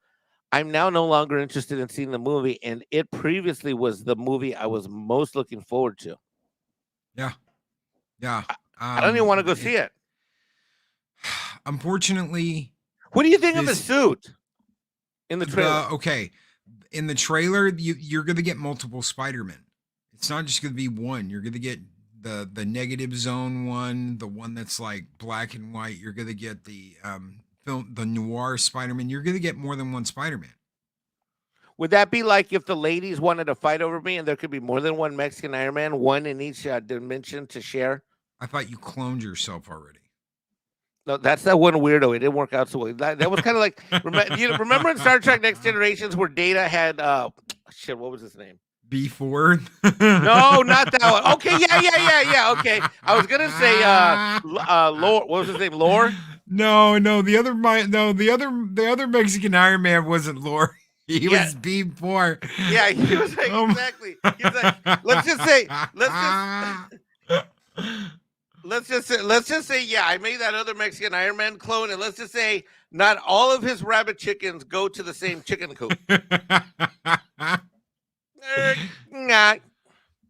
I'm now no longer interested in seeing the movie. And it previously was the movie I was most looking forward to. Yeah. I don't even want to go see it. Unfortunately. What do you think of the suit in the trailer? Okay. In the trailer, you're going to get multiple Spider-Men. It's not just going to be one. You're going to get the negative zone one, the one that's like black and white. You're going to get the noir Spider-Man. You're going to get more than one Spider-Man. Would that be like if the ladies wanted to fight over me and there could be more than one Mexican Ironman, one in each dimension to share? I thought you cloned yourself already. No, that's that one weirdo. It didn't work out so well. That was kind of like, remember in Star Trek Next Generations where Data had, what was his name? B4? No, not that one. Okay, yeah. Okay. I was going to say, Lore. What was his name? Lore? No, the other Mexican Iron Man wasn't Lore. He was B4. Yeah, he was like, exactly. He was like, let's just say, yeah, I made that other Mexican Iron Man clone, and let's just say not all of his rabbit chickens go to the same chicken coop.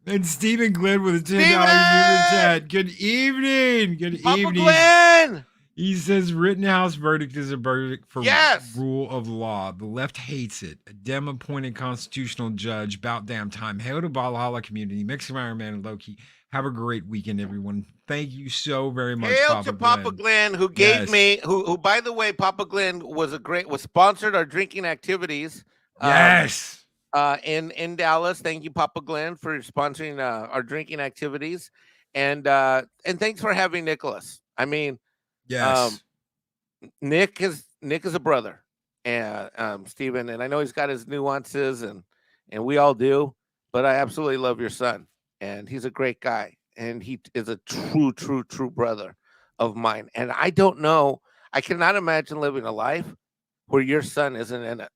And Stephen Glenn with a $10 super chat. Good evening. Papa Glenn. He says Rittenhouse verdict is a verdict for rule of law. The left hates it. A Dem-appointed constitutional judge. About damn time. Hail to Valhalla community. Mexican Ironman and Loki. Have a great weekend, everyone. Thank you so very much. Hail to Papa Glenn, who gave me, who by the way, Papa Glenn was sponsored our drinking activities. In Dallas. Thank you, Papa Glenn, for sponsoring our drinking activities, and thanks for having Nicholas. I mean, Nick is a brother, and Stephen, and I know he's got his nuances, and we all do, but I absolutely love your son. And he's a great guy. And he is a true brother of mine. And I don't know. I cannot imagine living a life where your son isn't in it.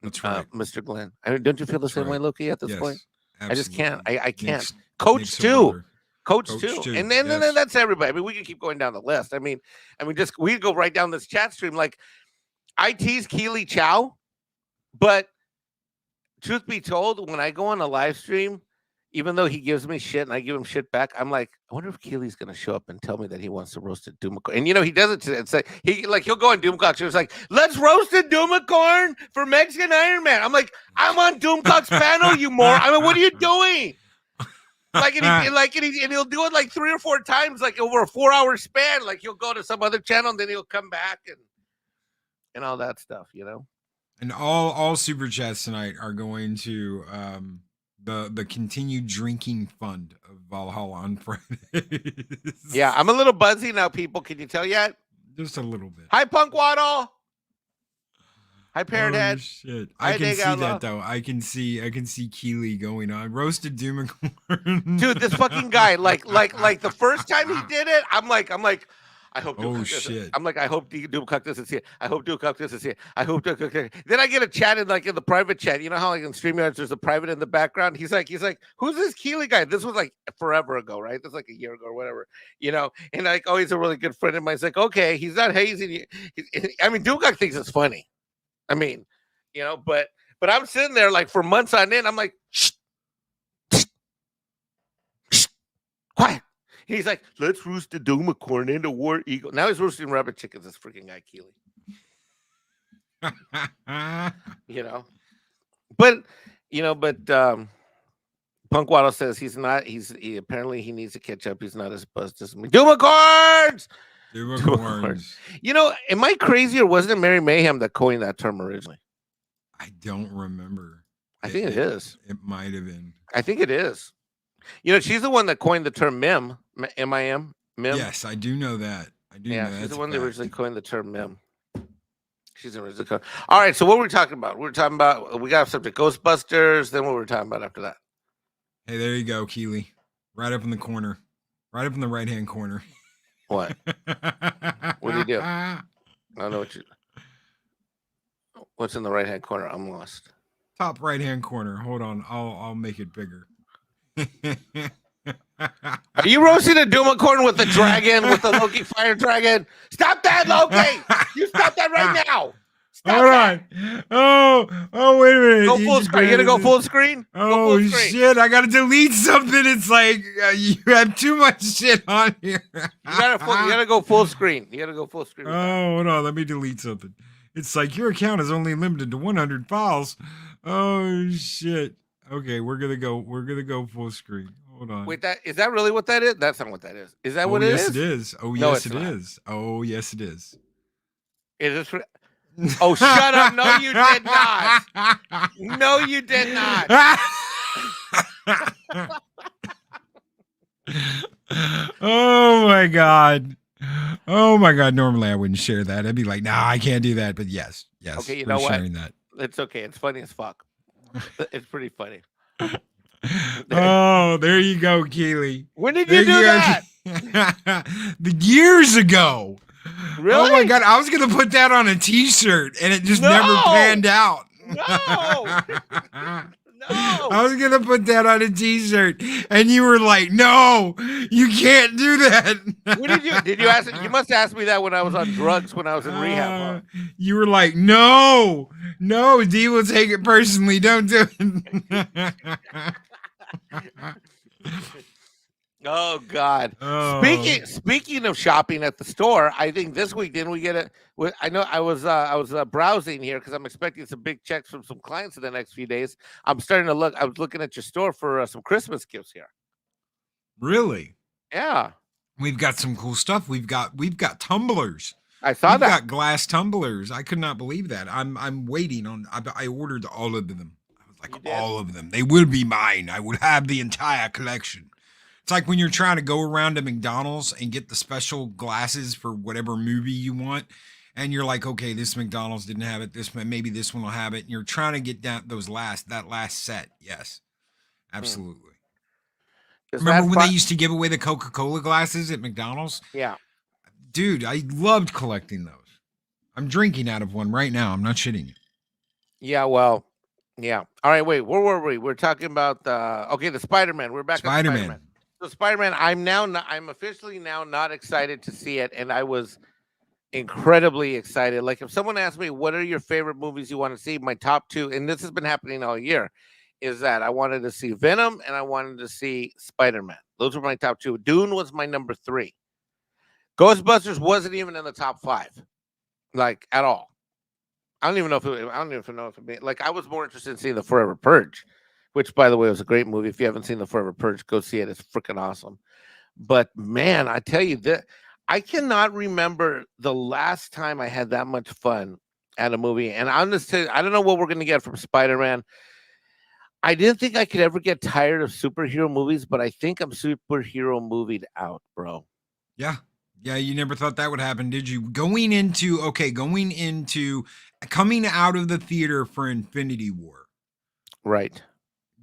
That's right. Mr. Glenn. I mean, don't you feel the same way, Loki, at this point? Absolutely. I just can't. I can't. Coach too. And then that's everybody. I mean, we can keep going down the list. I mean, just we go right down this chat stream. Like, I tease Keely Chow But truth be told, when I go on a live stream, even though he gives me shit and I give him shit back, I'm like, I wonder if Keely's gonna show up and tell me that he wants to roast a Dumacorn. And he does it to it's like he'll go on Doomcock. So it's like, let's roast a Dumacorn for Mexican Ironman. I'm like, I'm on Doomcock's panel, you moron. I mean, what are you doing? And he'll do it like 3 or 4 times, like over a 4-hour span. Like he'll go to some other channel and then he'll come back and all that stuff, And all super chats tonight are going to the continued drinking fund of Valhalla on Fridays. Yeah, I'm a little buzzy now, people. Can you tell yet? Just a little bit. Hi, Punk Waddle. Hi, Parrot Head. Shit. I can see that though. I can see Keely going on. Roasted Dumacorn. Dude, this fucking guy, like the first time he did it, I'm like, I hope shit. I'm like, I hope Doomcock doesn't see it. I hope Doomcock doesn't see it. I hope Doomcock. Then I get a chat in the private chat. You know how like in StreamYards there's a private in the background? He's like, who's this Keely guy? This was like forever ago, right? This was like a year ago or whatever, And like, oh, he's a really good friend of mine. He's like, okay, he's not hazing you. I mean, Doomcock thinks it's funny. I mean, but I'm sitting there like for months on end. I'm like, shh, quiet. He's like, let's roost a Dumacorn into War Eagle. Now he's roasting rabbit chickens. This freaking guy, Keely. But Punk Waddle says he's not. He apparently he needs to catch up. He's not as buzzed as me. Dumacorns. Am I crazy or wasn't it Mary Mayhem that coined that term originally? I don't remember. I think it is. It might have been. I think it is. She's the one that coined the term mem. M-I-M? Mem? Yes, I do know that. She's the one that originally coined the term mem. She's the original. All right, so what were we talking about? We got a subject, Ghostbusters. Then what were we talking about after that? Hey, there you go, Keely. Right up in the corner. Right up in the right-hand corner. What? What do you do? I don't know what's in the right-hand corner. I'm lost. Top right-hand corner. Hold on. I'll make it bigger. Are you roasting a Dumacorn with the dragon, with the Loki fire dragon? Stop that, Loki! You stop that right now! Stop Hold that. on. Oh, wait a minute. Go full screen. You gonna go full screen? Oh, full screen. Shit. I gotta delete something. It's like you have too much shit on here. You gotta go full screen. You gotta go full screen. Oh, hold on. Let me delete something. It's like your account is only limited to 100 files. Oh, shit. Okay, we're gonna go full screen. Hold on. Wait, is that really what that is? That's not what that is. Is that what it is? Yes, it is. Oh, yes, it is. Oh, yes, it is. Is this? Oh, shut up! No, you did not. No, you did not. Oh my god. Oh my god. Normally I wouldn't share that. I'd be like, nah, I can't do that. But yes. Okay, you know what? Sharing that. It's okay. It's funny as fuck. It's pretty funny. Oh, there you go, Keely. When did you do that? The years ago. Really? Oh my god, I was gonna put that on a t-shirt and it just never panned out. No. No. I was gonna put that on a t-shirt and you were like, no, you can't do that. What did you ask? You must ask me that when I was on drugs when I was in rehab. Huh? You were like, no, D will take it personally. Don't do it. Oh God! Oh. Speaking of shopping at the store, I think this week didn't we get it? I know I was browsing here because I'm expecting some big checks from some clients in the next few days. I'm starting to look. I was looking at your store for some Christmas gifts here. Really? Yeah. We've got some cool stuff. We've got tumblers. I saw that. We've got glass tumblers. I could not believe that. I'm waiting on. I ordered all of them. I was like, all of them. They will be mine. I will have the entire collection. It's like when you're trying to go around to McDonald's and get the special glasses for whatever movie you want. And you're like, okay, this McDonald's didn't have it. Maybe this one will have it. And you're trying to get that last set. Yes, absolutely. Remember when they used to give away the Coca-Cola glasses at McDonald's? Yeah. Dude, I loved collecting those. I'm drinking out of one right now. I'm not shitting you. Yeah, well, yeah. All right, wait. Where were we? We're talking about the Spider-Man. We're back on Spider-Man. So Spider-Man, I'm officially now not excited to see it, and I was incredibly excited. Like if someone asked me, what are your favorite movies you want to see? My top two, and this has been happening all year, is that I wanted to see Venom and I wanted to see Spider-Man. Those were my top two. Dune was my number 3. Ghostbusters wasn't even in the top 5, like at all. I don't even know if it made, like I was more interested in seeing the Forever Purge, which by the way was a great movie. If you haven't seen the Forever Purge, go see it. It's freaking awesome. But man, I tell you that I cannot remember the last time I had that much fun at a movie. And I'm just saying, I don't know what we're gonna get from Spider-Man. I didn't think I could ever get tired of superhero movies, but I think I'm superhero movied out, bro. Yeah. Yeah, you never thought that would happen, did you? Going into coming out of the theater for Infinity War. Right.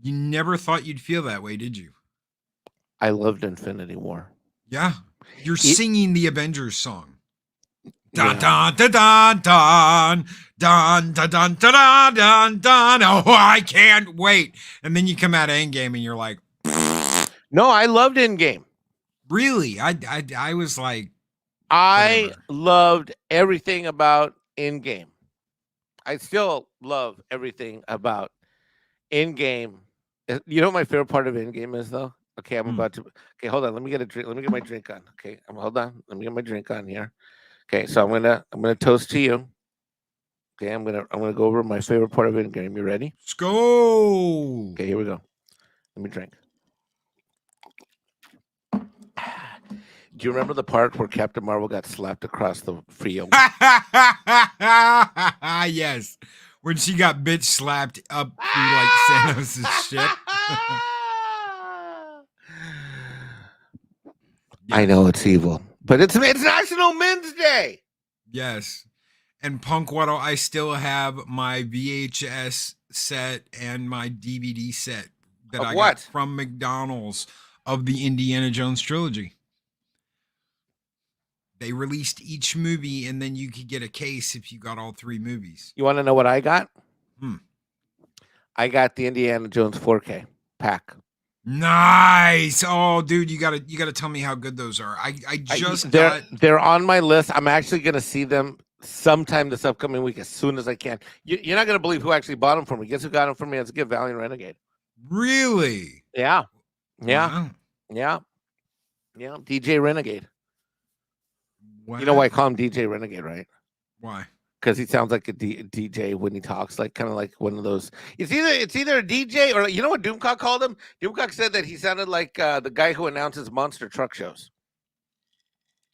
You never thought you'd feel that way, did you? I loved Infinity War. Yeah. You're singing the Avengers song. Yeah. Dun dun dun dun dun dun dun dun dun dun dun. Oh, I can't wait. And then you come out of Endgame and you're like, no, I loved Endgame. Really? I was like, I whatever. loved everything about Endgame. I still love everything about Endgame. You know what my favorite part of Endgame is, though? Okay, I'm about to. Okay, hold on. Let me get a drink. Let me get my drink on. Okay, hold on. Let me get my drink on here. Okay, so I'm gonna toast to you. Okay, I'm gonna go over my favorite part of Endgame. You ready? Let's go. Okay, here we go. Let me drink. Do you remember the part where Captain Marvel got slapped across the field? Yes. When she got bitch slapped up through like Thanos' ship. I know it's evil, but it's National Men's Day. Yes. And Punk Waddle, I still have my VHS set and my DVD set that I got from McDonald's of the Indiana Jones trilogy. They released each movie, and then you could get a case if you got all 3 movies. You want to know what I got? I got the Indiana Jones 4K pack. Nice. Oh, dude, you gotta tell me how good those are. They're on my list. I'm actually gonna see them sometime this upcoming week as soon as I can. You're not gonna believe who actually bought them for me. Guess who got them for me? It's a gift, Valiant Renegade. Really? Yeah. Wow. Yeah. DJ Renegade. Wow. You know why I call him DJ Renegade, right? Why? Because he sounds like a DJ when he talks, like kind of like one of those. It's either a DJ or you know what Doomcock called him? Doomcock said that he sounded like the guy who announces monster truck shows.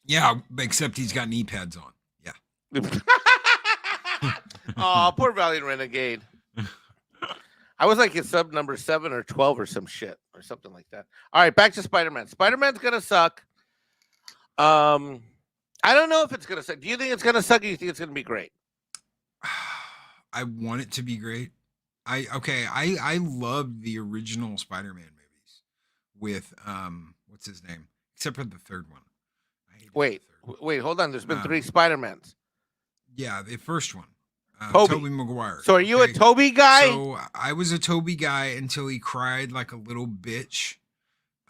Yeah, except he's got knee pads on. Yeah. Oh, poor Valiant Renegade. I was like his sub number 7 or 12 or some shit or something like that. All right, back to Spider-Man. Spider-Man's gonna suck. I don't know if it's gonna suck. Do you think it's gonna suck, or do you think it's gonna be great? I want it to be great. I loved the original Spider-Man movies with what's his name? Except for the third one. Wait, hold on. There's been 3 Spider-Mans. Yeah, the first one. Tobey Maguire. So are you a Tobey guy? So I was a Tobey guy until he cried like a little bitch.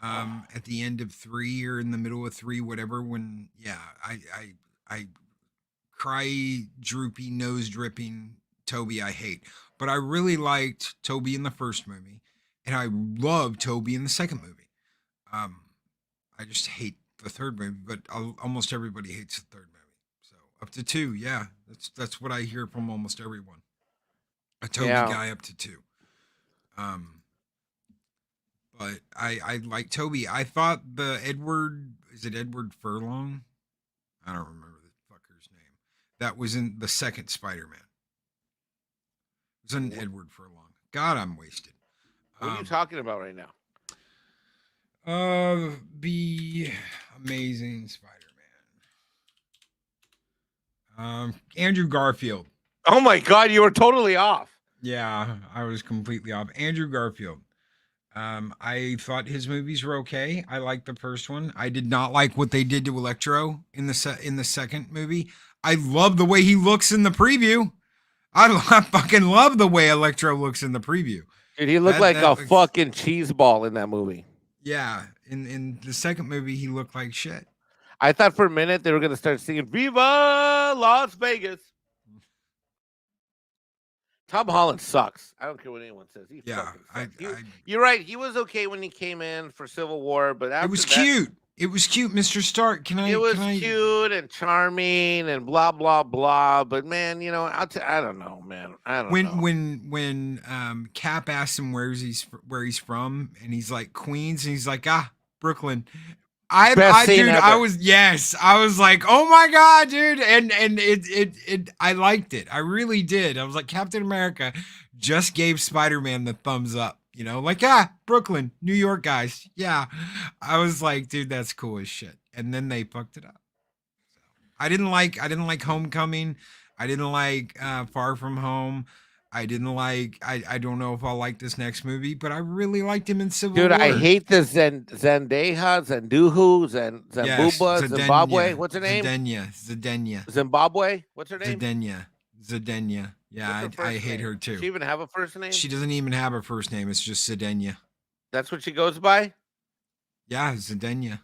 At the end of 3 or in the middle of 3, whatever, when I cry, droopy, nose dripping Tobey I hate. But I really liked Tobey in the first movie, and I loved Tobey in the second movie. I just hate the third movie, but almost everybody hates the third movie. So up to 2, yeah, that's what I hear from almost everyone. A Tobey guy up to 2. But I like Tobey. I thought is it Edward Furlong? I don't remember the fucker's name. That was in the second Spider-Man. It was an Edward Furlong. God, I'm wasted. What are you talking about right now? The Amazing Spider-Man. Andrew Garfield. Oh my God, you were totally off. Yeah, I was completely off. Andrew Garfield. I thought his movies were okay. I liked the first one. I did not like what they did to Electro in the second movie. I love the way he looks in the preview. I fucking love the way Electro looks in the preview. Dude, he looked like a fucking cheese ball in that movie. Yeah, in the second movie, he looked like shit. I thought for a minute they were going to start singing "Viva Las Vegas." Tom Holland sucks. I don't care what anyone says. He fucking sucks. You're right. He was okay when he came in for Civil War, but after it was cute. It was cute, Mr. Stark. It was cute and charming and blah blah blah. But man, you know, I don't know, man. I don't know. When Cap asks him where he's from, and he's like Queens, and he's like Brooklyn. I was like, oh my god, dude, and it I liked it. I really did. I was like, Captain America just gave Spider-Man the thumbs up. You know, like, Brooklyn, New York guys. Yeah. I was like, dude, that's cool as shit. And then they fucked it up. So, I didn't like Homecoming. I didn't like Far From Home. I didn't like, I don't know if I'll like this next movie, but I really liked him in Civil War. Dude, I hate the Zendeja, Zenduhu, Zambuba, Zimbabwe. What's her name? Zedenya. Zimbabwe? What's her name? Zedenya. Yeah, I hate her too. Does she even have a first name? She doesn't even have a first name. It's just Zedenya. That's what she goes by? Yeah, Zedenya.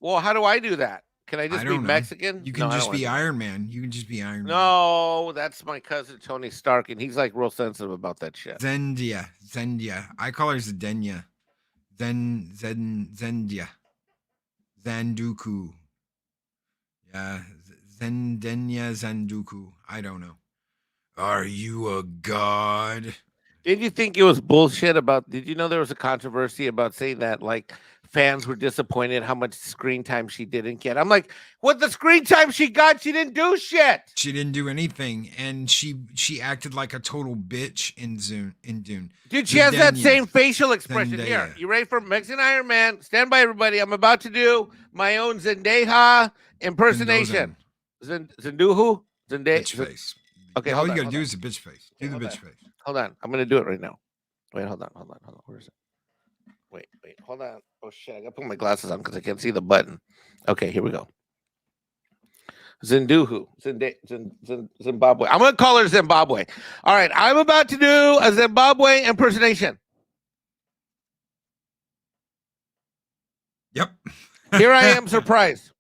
Well, how do I do that? Can I just be Mexican? You can just be Iron Man. You can just be Iron Man. No, that's my cousin Tony Stark, and he's like real sensitive about that shit. Zendia. I call her Zedenya. Zendia. Zanduku. Yeah, Zendenya Zanduku. I don't know. Are you a god? Did you think it was bullshit about? Did you know there was a controversy about saying that like fans were disappointed how much screen time she didn't get? I'm like, what the screen time she got? She didn't do shit. She didn't do anything, and she acted like a total bitch in Dune. Dude, she has that same facial expression. Zendaya. Here, you ready for Mexican Iron Man? Stand by, everybody. I'm about to do my own Zendeja impersonation. Zenduhu? Bitch face. Okay, all you gotta do is a bitch face. Do the bitch face. Hold on. I'm gonna do it right now. Wait, hold on. Where is it? Wait, hold on. Oh shit, I gotta put my glasses on because I can't see the button. Okay, here we go. Zenduhu. Zimbabwe. I'm gonna call her Zimbabwe. All right, I'm about to do a Zimbabwe impersonation. Yep. Here I am, surprised.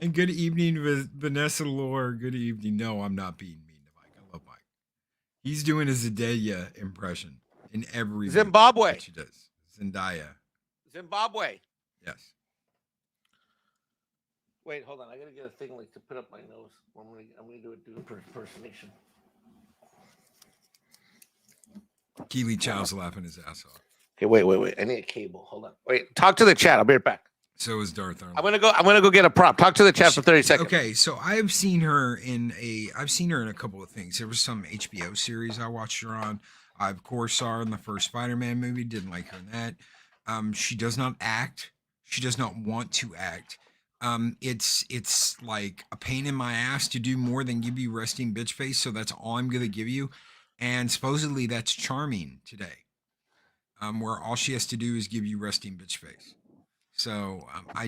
And good evening, Vanessa Lore. Good evening. No, I'm not being mean to Mike. I love Mike. He's doing a Zendaya impression in every Zimbabwe. She does. Zendaya. Zimbabwe. Yes. Wait, hold on. I gotta get a thing like to put up my nose. I'm gonna do impersonation. Keely Chow's laughing his ass off. Okay, wait. I need a cable. Hold on. Wait, talk to the chat. I'll be right back. So is Darth Arnold. I'm gonna go get a prop. Talk to the chat for 30 seconds. Okay, so I've seen her in a couple of things. There was some HBO series I watched her on. I of course saw her in the first Spider-Man movie. Didn't like her in that. She does not act. She does not want to act. It's like a pain in my ass to do more than give you resting bitch face. So that's all I'm gonna give you. And supposedly that's charming today. Where all she has to do is give you resting bitch face. So I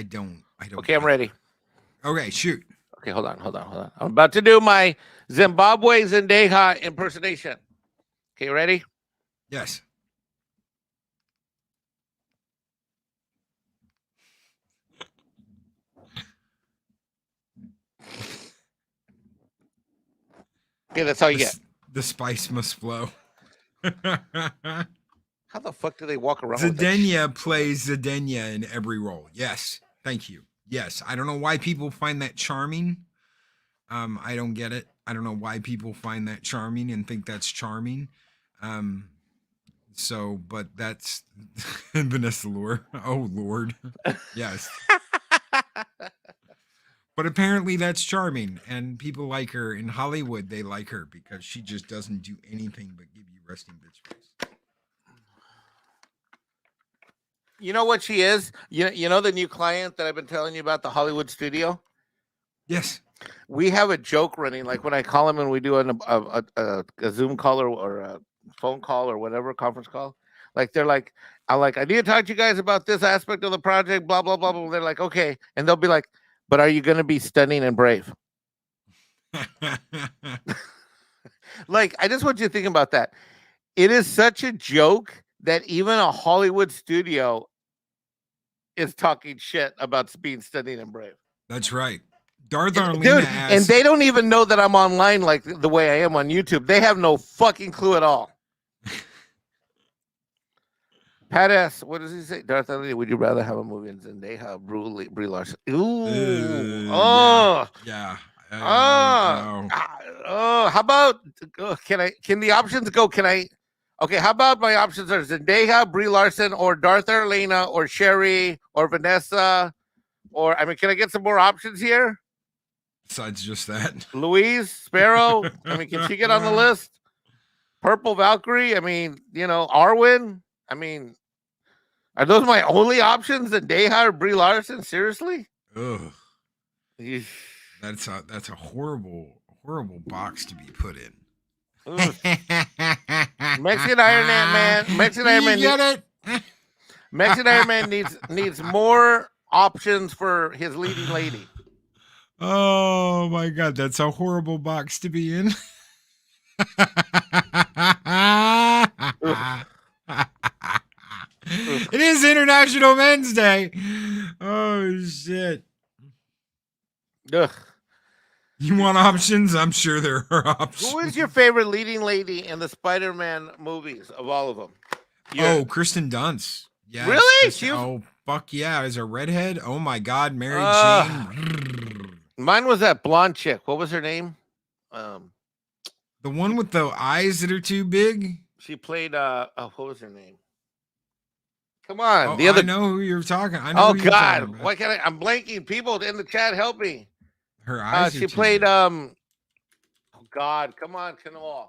don't. Okay, I'm ready. Okay, shoot. Okay, hold on. I'm about to do my Zimbabwe Zendeja impersonation. Okay, ready? Yes. Okay, that's all you get. The spice must flow. How the fuck do they walk around? Zedenya plays Zedenya in every role. Yes. Thank you. Yes. I don't know why people find that charming. I don't get it. I don't know why people find that charming and think that's charming. But that's Vanessa Lore. Oh, Lord. Yes. But apparently that's charming, and people like her in Hollywood. They like her because she just doesn't do anything but give you resting bitch face. You know what she is? You know the new client that I've been telling you about, the Hollywood studio? Yes. We have a joke running, like when I call them and we do a Zoom call or a phone call or whatever, conference call. Like they're like, I need to talk to you guys about this aspect of the project, blah, blah, blah, blah. They're like, okay. And they'll be like, but are you going to be stunning and brave? Like, I just want you to think about that. It is such a joke that even a Hollywood studio is talking shit about being stunning and brave. That's right. Darth Arlena Dude, asks, and they don't even know that I'm online like the way I am on YouTube. They have no fucking clue at all. Pat S, what does he say? Darth Arlena, would you rather have a movie in Zendaya, Brie Larson? Ooh, oh, yeah. oh, oh. How about? Can the options go? Okay, how about my options are Zendaya, Brie Larson, or Darth Arlena, or Sherry, or Vanessa, or can I get some more options here? Besides just that, Louise Sparrow. Can she get on the list? Purple Valkyrie. Arwen. Are those my only options? Zendaya or Brie Larson? Seriously? ugh, that's a horrible box to be put in. Mexican Ironman. Mexican Ironman. You get it? Mexican Ironman needs more options for his leading lady. Oh my God, that's a horrible box to be in. It is International Men's Day. Oh shit. Ugh. You want options? I'm sure there are options. Who is your favorite leading lady in the Spider-Man movies of all of them? Oh, Kristen Dunst. Yeah. Really? Oh, fuck yeah. As a redhead? Oh my God. Mary Jane. Mine was that blonde chick. What was her name? The one with the eyes that are too big? She played, what was her name? Come on. Oh, I know who you're talking. I know. Oh God. Why can't I'm blanking. People in the chat, help me. Her eyes. She played oh God, come on, Canoa.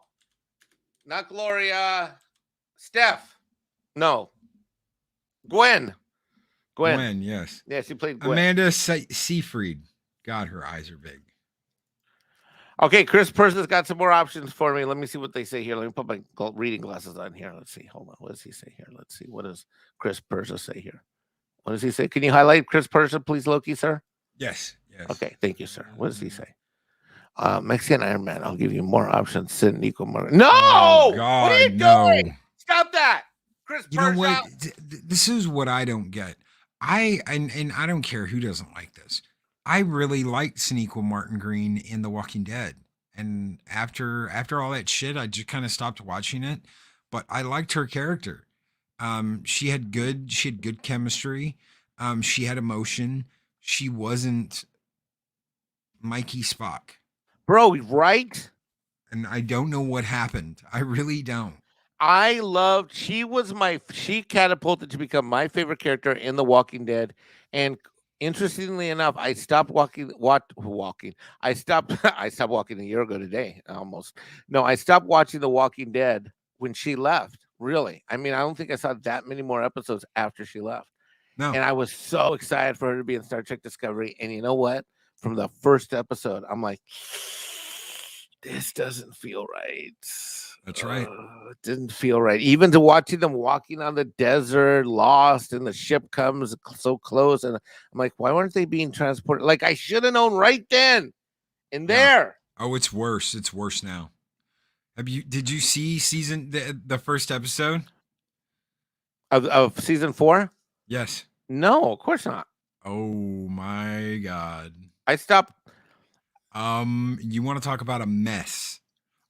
Not Gloria. Steph. No. Gwen, yes. Yeah, she played Gwen. Amanda Seyfried. God, her eyes are big. Okay, Chris Persa's got some more options for me. Let me see what they say here. Let me put my reading glasses on here. Let's see. Hold on. What does he say here? Let's see. What does Chris Persa say here? What does he say? Can you highlight Chris Persa, please, Loki, sir? Yes. Okay, thank you, sir. What does he say? Mexican Ironman. I'll give you more options. Sit Nico Martin. No! Oh, God, what are you doing? Stop that, Chris. You know what? This is what I don't get. I don't care who doesn't like this. I really liked Sonequa Martin Green in The Walking Dead, and after all that shit, I just kind of stopped watching it. But I liked her character. She had good chemistry. She had emotion. She wasn't Mikey Spock. Bro, right? And I don't know what happened. I really don't. She catapulted to become my favorite character in The Walking Dead. And interestingly enough, I stopped walking. I stopped walking a year ago today, almost. No, I stopped watching The Walking Dead when she left. Really. I don't think I saw that many more episodes after she left. No. And I was so excited for her to be in Star Trek Discovery. And you know what? From the first episode, I'm like, this doesn't feel right. That's right. It didn't feel right. Even to watching them walking on the desert, lost, and the ship comes so close. And I'm like, why weren't they being transported? Like, I should have known right then and there. Oh, it's worse. It's worse now. Did you see the first episode of season 4? Yes. No, of course not. Oh my God. I stopped. You want to talk about a mess?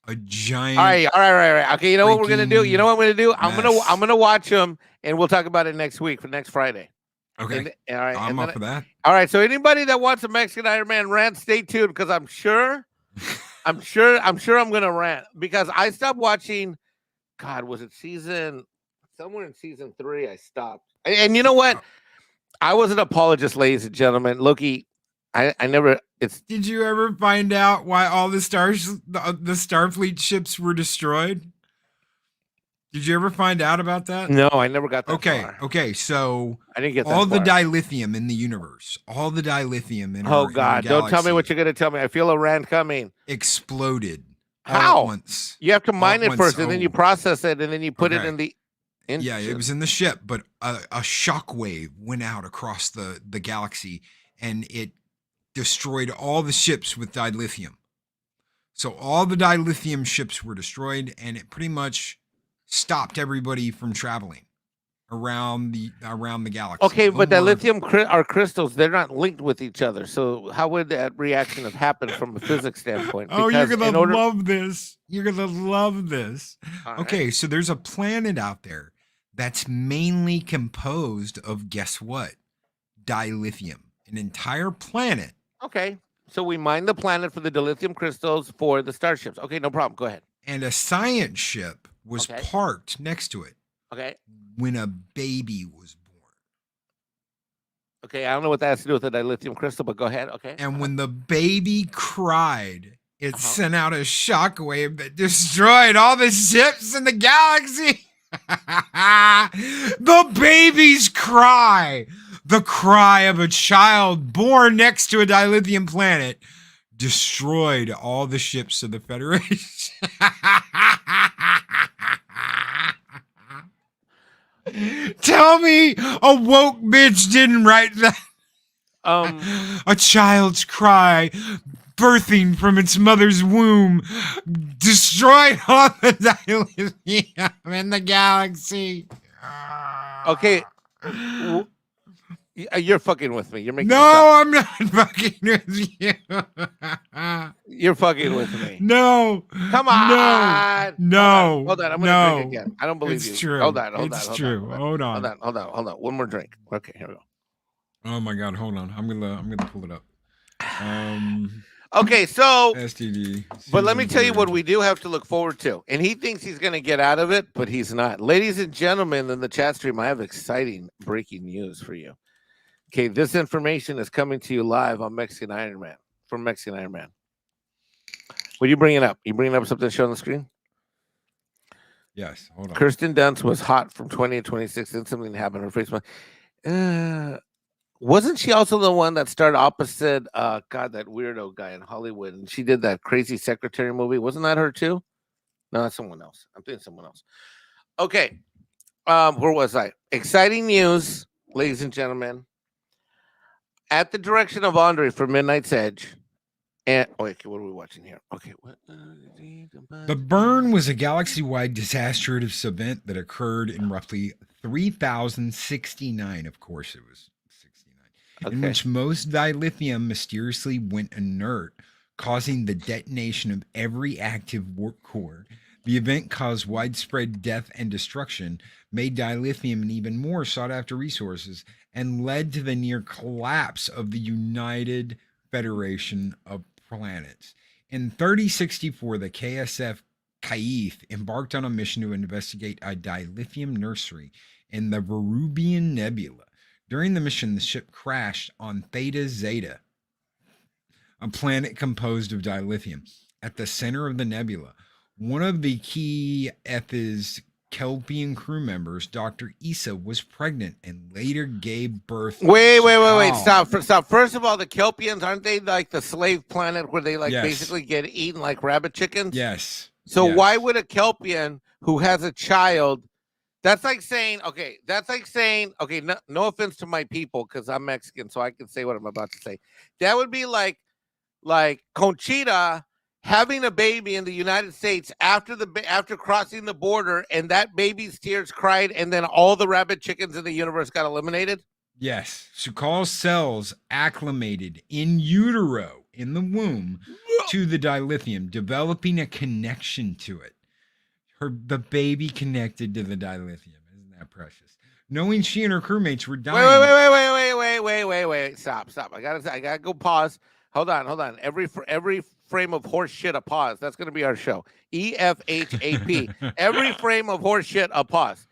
A giant. All right. Okay, you know what we're gonna do? I'm gonna watch them, and we'll talk about it next week for next Friday. Okay. All right. I'm up for that. All right. So anybody that wants a Mexican Ironman rant, stay tuned because I'm sure I'm gonna rant because I stopped watching. God, was it somewhere in season 3? I stopped. And you know what? I was an apologist, ladies and gentlemen. Loki, I never. Did you ever find out why all the Starfleet ships were destroyed? Did you ever find out about that? No, I never got that far. Okay. So I didn't get that all far. the dilithium in the universe, all the dilithium in oh God! Don't tell me what you're gonna tell me. I feel a rant coming. Exploded. How? All at once. You have to mine it first, and then you process it, and then you put it in the. Yeah, it was in the ship, but a shockwave went out across the galaxy, and it destroyed all the ships with dilithium. So all the dilithium ships were destroyed, and it pretty much stopped everybody from traveling around the galaxy. Okay, No but more- dilithium are crystals. They're not linked with each other. So how would that reaction have happened from a physics standpoint? Oh, you're Because gonna love this. You're gonna love this. All Okay, right. so there's a planet out there that's mainly composed of, guess what? Dilithium. An entire planet. Okay. So we mine the planet for the dilithium crystals for the starships. Okay, no problem. Go ahead. And a science ship was Okay. parked next to it Okay. when a baby was born. Okay. I don't know what that has to do with the dilithium crystal, but go ahead. Okay. And when the baby cried, it Uh-huh. sent out a shockwave that destroyed all the ships in the galaxy. The baby's cry, the cry of a child born next to a dilithium planet, destroyed all the ships of the Federation. Tell me a woke bitch didn't write that. A child's cry, birthing from its mother's womb, destroyed all the dilithium in the galaxy. Okay. You're fucking with me. You're making this No, up. I'm not fucking with you. You're fucking with me. No. Come on. No. Hold on. I'm no. gonna drink again. I don't believe It's you. true. Hold on. It's true. Hold on. Hold on. One more drink. Okay, here we go. Oh my God, hold on. I'm gonna pull it up. Okay, so STD. but let me season tell you what 3. we do have to look forward to. And he thinks he's going to get out of it, but he's not. Ladies and gentlemen, in the chat stream, I have exciting breaking news for you. Okay, this information is coming to you live on Mexican Ironman from Mexican Ironman. What are you bringing up? You bringing up something to show on the screen? Yes, hold on. Kirsten Dunst was hot from 20 to 26, and something happened to her face. Wasn't she also the one that starred opposite that weirdo guy in Hollywood, and she did that crazy secretary movie? Wasn't that her too? No, that's someone else. I'm thinking someone else. Okay. Where was I? Exciting news, ladies and gentlemen. At the direction of Andre for Midnight's Edge. And okay, what are we watching here? Okay, what The burn was a galaxy-wide disastrous event that occurred in roughly 3069. Of course, it was 69, in which most dilithium mysteriously went inert, causing the detonation of every active warp core. The event caused widespread death and destruction, made dilithium an even more sought-after resources, and led to the near collapse of the United Federation of Planets. In 3064, the KSF Kaif embarked on a mission to investigate a dilithium nursery in the Verubian Nebula. During the mission, the ship crashed on Theta Zeta, a planet composed of dilithium. At the center of the nebula, one of the key Eth's Kelpian crew members, Dr. Issa, was pregnant and later gave birth. Wait. Stop. First of all, the Kelpians, aren't they like the slave planet where they basically get eaten like rabbit chickens? Yes. So yes. why would a Kelpian who has a child? That's like saying, okay, no offense to my people, because I'm Mexican, so I can say what I'm about to say. That would be like Conchita having a baby in the United States after crossing the border, and that baby's tears cried, and then all the rabbit chickens in the universe got eliminated. Yes, Sukal's cells acclimated in utero, in the womb, to the dilithium, developing a connection to it. The baby connected to the dilithium. Isn't that precious? Knowing she and her crewmates were dying. Wait. Stop. I gotta go pause. Hold on. Every frame of horse shit, a pause. That's gonna be our show. EFHAP. Every frame of horse shit, a pause.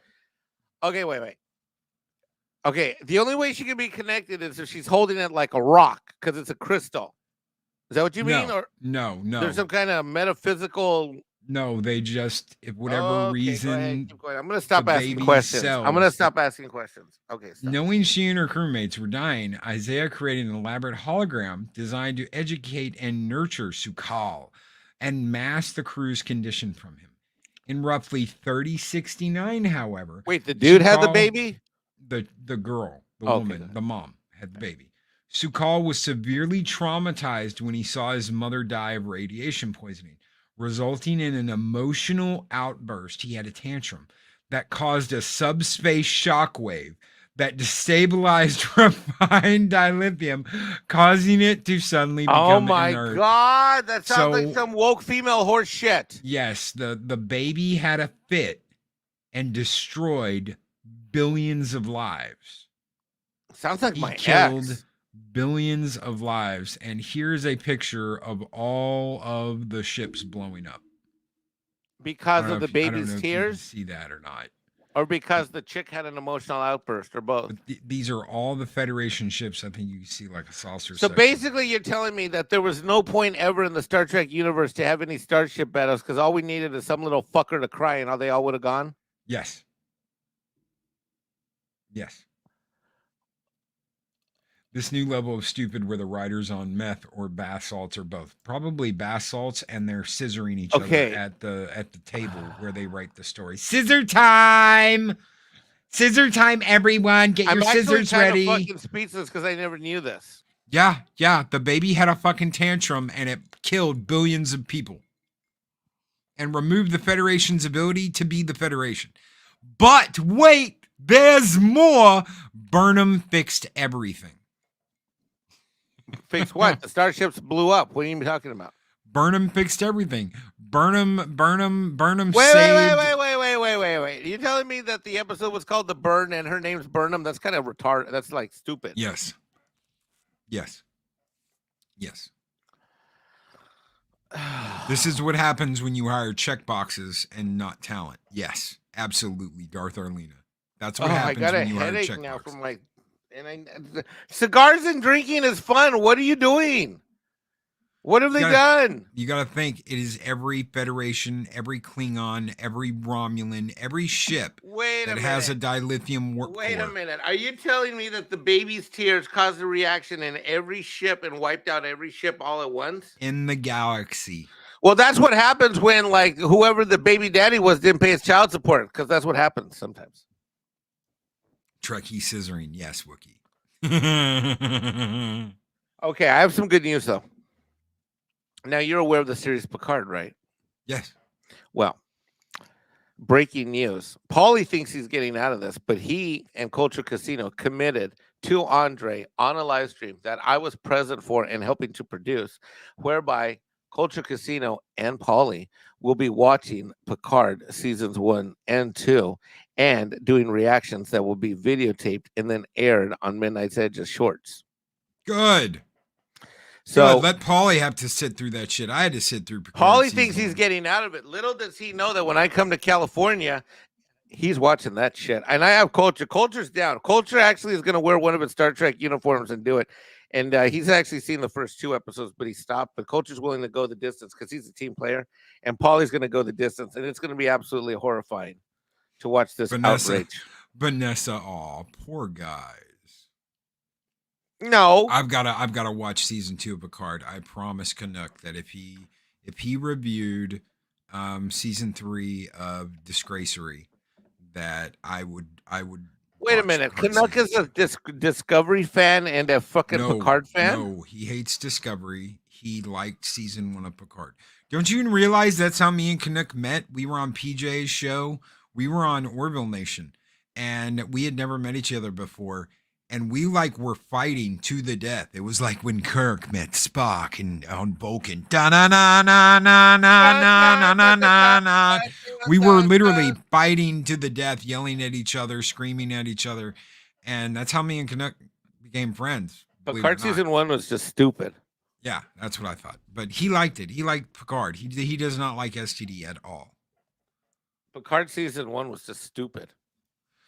Okay, wait. Okay, the only way she can be connected is if she's holding it like a rock, because it's a crystal. Is that what you mean? Or no. There's some kind of metaphysical. No, they just, if whatever reason. Keep going. I'm gonna stop asking questions. Okay. Stop. Knowing she and her crewmates were dying, Isaiah created an elaborate hologram designed to educate and nurture Sukal and mask the crew's condition from him. In roughly 3069, however. Wait, the dude had the baby? The girl, the woman, the mom had the baby. Sukal was severely traumatized when he saw his mother die of radiation poisoning. resulting in an emotional outburst. He had a tantrum that caused a subspace shockwave that destabilized refined dilithium, causing it to suddenly Oh become my inert. God, that sounds like So- some woke female horse shit. Yes, the baby had a fit and destroyed billions of lives. Sounds like He my killed ex. billions of lives. And here's a picture of all of the ships blowing up. Because of the I don't baby's know if you can tears, see that or not. or because the chick had an emotional outburst, or both. But these are all the Federation ships. I think you can see like a saucer So section. basically, you're telling me that there was no point ever in the Star Trek universe to have any starship battles because all we needed is some little fucker to cry and all they all would have gone? Yes. Yes. This new level of stupid were the writers on meth or bath salts or both. Probably bath salts, and they're scissoring each Okay. other at the table where they write the story. Scissor time! Scissor time, everyone! Get I'm your actually scissors kind ready. of fucking speechless because I never knew this. Yeah. The baby had a fucking tantrum and it killed billions of people and removed the Federation's ability to be the Federation. But wait, there's more. Burnham fixed everything. Fix what? The starships blew up. What are you talking about? Burnham fixed everything. Burnham Wait, saved. wait. You telling me that the episode was called The Burn and her name's Burnham? That's kind of retarded. That's like stupid. Yes. This is what happens when you hire check boxes and not talent. Yes, absolutely, Darth Arlena. That's what happens I got a when you hire headache check now boxes. from my cigars and drinking is fun. What are you doing? What have they done? You got to think it is every Federation, every Klingon, every Romulan, every ship that has a dilithium warp Wait a core. minute. Are you telling me that the baby's tears caused a reaction in every ship and wiped out every ship all at once? In the galaxy. Well, that's what happens when, like, whoever the baby daddy was didn't pay his child support, because that's what happens sometimes. Trekkie scissoring. Yes, Wookie. Okay, I have some good news, though. Now, you're aware of the series Picard, right? Yes. Well, breaking news. Paulie thinks he's getting out of this, but he and Culture Casino committed to Andre on a live stream that I was present for and helping to produce, whereby Culture Casino and Paulie will be watching Picard seasons 1 and 2 and doing reactions that will be videotaped and then aired on Midnight's Edge's shorts. Good. So let Paulie have to sit through that shit. I had to sit through Picard Paulie season thinks he's 1. getting out of it. Little does he know that when I come to California, he's watching that shit. And I have Culture. Culture's down. Culture actually is going to wear one of its Star Trek uniforms and do it. And he's actually seen the first 2 episodes, but he stopped. But Culture's willing to go the distance because he's a team player. And Paulie's going to go the distance. And it's going to be absolutely horrifying to watch this outrage. Vanessa, aw, poor guys. No. I've gotta watch season 2 of Picard. I promise Canuck that if he reviewed season 3 of Disgracery, that I would Wait a minute. Canuck is a Discovery fan and a fucking Picard fan? No, he hates Discovery. He liked season 1 of Picard. Don't you even realize that's how me and Canuck met? We were on PJ's show. We were on Orville Nation, and we had never met each other before. And we were fighting to the death. It was like when Kirk met Spock and on Vulcan. Da na na na na na na na na na. We were literally fighting to the death, yelling at each other, screaming at each other, and that's how me and Canuck became friends. Picard season 1 was just stupid. Yeah, that's what I thought. But he liked it. He liked Picard. He does not like STD at all. Picard season 1 was just stupid.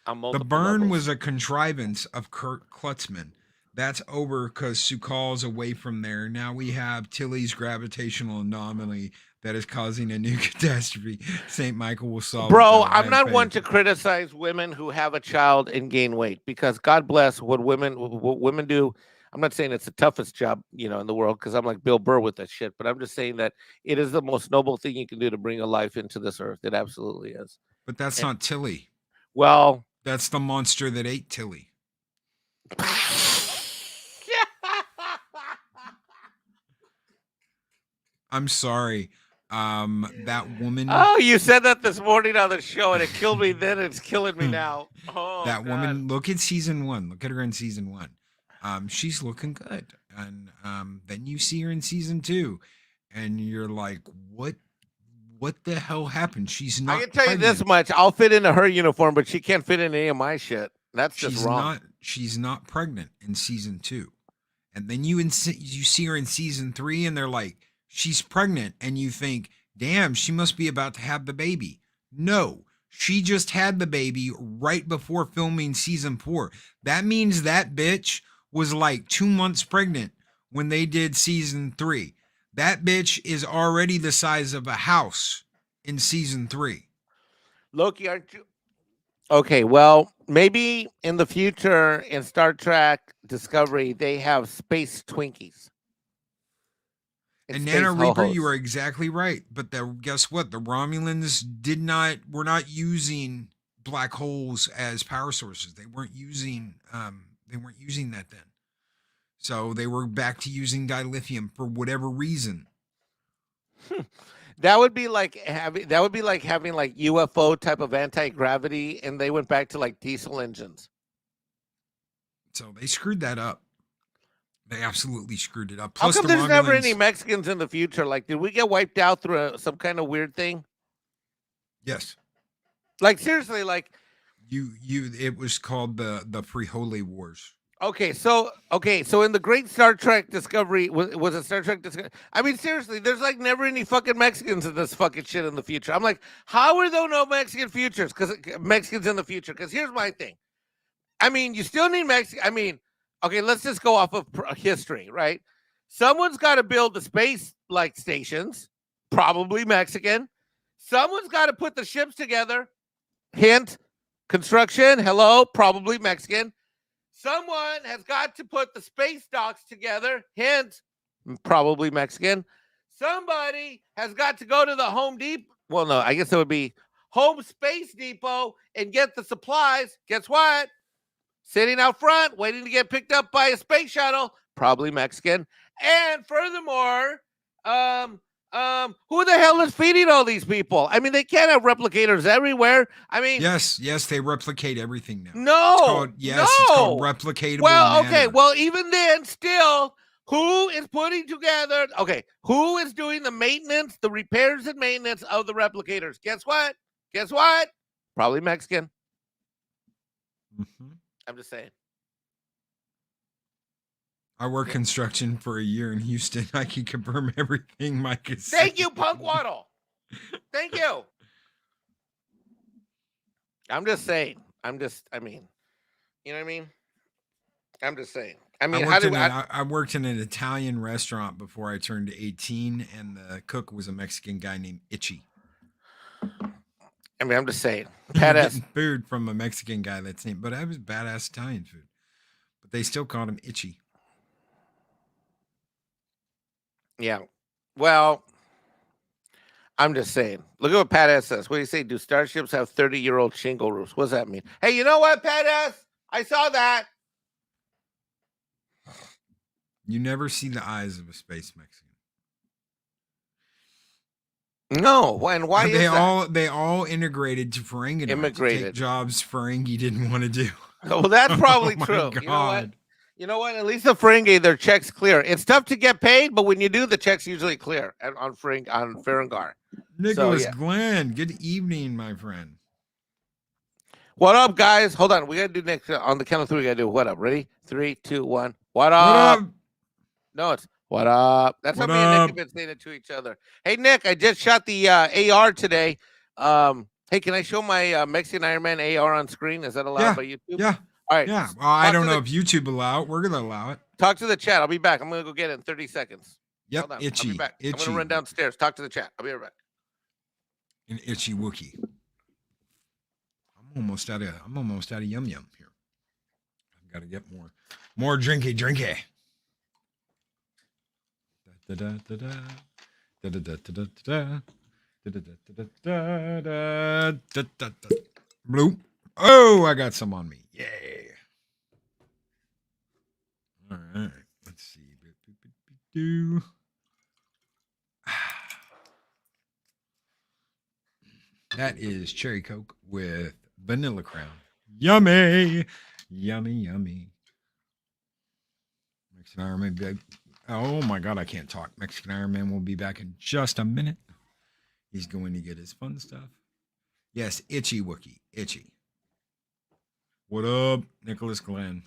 The burn was a contrivance of Kurt Klutzman. That's over because Su'Kal's away from there. Now we have Tilly's gravitational anomaly that is causing a new catastrophe. St. Michael will solve. Bro, I'm not one to criticize women who have a child and gain weight because God bless what women do. I'm not saying it's the toughest job, in the world because I'm like Bill Burr with that shit. But I'm just saying that it is the most noble thing you can do to bring a life into this earth. It absolutely is. But that's not Tilly. Well, that's the monster that ate Tilly. I'm sorry. That woman. Oh, you said that this morning on the show, and it killed me then. It's killing me now. Oh, That God. woman. Look at season 1. Look at her in season 1. She's looking good, and then you see her in season 2, and you're like, what? What the hell happened? She's I not can tell you pregnant. this much: I'll fit into her uniform, but she can't fit in any of my shit. That's just wrong. She's not pregnant in season 2. And then you see her in season 3, and they're like, she's pregnant, and you think, damn, she must be about to have the baby. No, she just had the baby right before filming season 4. That means that bitch was like 2 months pregnant when they did season 3. That bitch is already the size of a house in season 3. Loki, aren't you? Okay, well, maybe in the future in Star Trek Discovery, they have space Twinkies. And Nana Reaper, you are exactly right. But guess what? The Romulans were not using black holes as power sources. They weren't using that then. So they were back to using dilithium for whatever reason. That would be like having like UFO type of anti-gravity, and they went back to like diesel engines. So they screwed that up. They absolutely screwed it up. Plus, how come there's never any Mexicans in the future? Like, did we get wiped out through some kind of weird thing? Yes. Like, seriously, like it was called the Frijoles Wars. Okay, so in the Great Star Trek Discovery, was it Star Trek Discovery? I mean, seriously, there's like never any fucking Mexicans in this fucking shit in the future. I'm like, how are there no Mexican futures? Because Mexicans in the future. Because here's my thing. I mean, you still need Mexican. I mean, okay, let's just go off of history, right? Someone's got to build the space like stations, probably Mexican. Someone's got to put the ships together. Hint, construction. Hello, probably Mexican. Someone has got to put the space docks together. Hint, probably Mexican. Somebody has got to go to the Home Depot. Well, no, I guess it would be Home Space Depot and get the supplies. Guess what? Sitting out front, waiting to get picked up by a space shuttle. Probably Mexican. And furthermore, who the hell is feeding all these people? I mean, they can't have replicators everywhere. I mean, yes, they replicate everything now. No, it's called replicatable. Well, okay, well, even then, still, who is putting together? Okay, who is doing the maintenance, the repairs and maintenance of the replicators? Guess what? Probably Mexican. Mm-hmm. I'm just saying. I worked construction for a year in Houston. I can confirm everything Mike is saying. Thank you, Punk Waddle. Thank you. I'm just saying. I mean, you know what I mean? I'm just saying. I mean, I worked in an Italian restaurant before I turned 18, and the cook was a Mexican guy named Itchy. I mean, I'm just saying. Getting food from a Mexican guy that's named, but I was badass Italian food. But they still called him Itchy. Yeah. Well, I'm just saying. Look at what Pat S says. What do you say? Do starships have 30-year-old shingle roofs? What does that mean? Hey, you know what, Pat S? I saw that. You never see the eyes of a space Mexican. No, and why is that? They all integrated to Ferengi. Immigrated. To take jobs Ferengi didn't want to do. Well, that's probably true. God. You know what? At least the Ferengi, their checks clear. It's tough to get paid, but when you do, the checks usually clear on Ferengar. Nicholas Glenn, good evening, my friend. What up, guys? Hold on. We got to do next on the count of 3. We got to do what up? Ready? 3, 2, 1. What up? No, it's what up. That's how me and Nick have been saying it to each other. Hey, Nick, I just shot the AR today. Hey, can I show my Mexican Ironman AR on screen? Is that allowed by YouTube? Yeah. All right. Yeah. Well, I don't know if YouTube allow it. We're going to allow it. Talk to the chat. I'll be back. I'm going to go get it in 30 seconds. Yep. Itchy. I'll be back. Itchy. I'm going to run downstairs. Talk to the chat. I'll be right back. An itchy Wookie. I'm almost out of yum yum here. I've got to get more drinky. Da da da da da da da da da da da da da. Bloop. Oh, I got some on me. Yay. All right. Let's see. That is cherry Coke with vanilla crown. Yummy. Yummy, yummy. Mexican Ironman. Oh my God, I can't talk. Mexican Ironman will be back in just a minute. He's going to get his fun stuff. Yes, Itchy Wookie. Itchy. What up, Nicholas Glenn?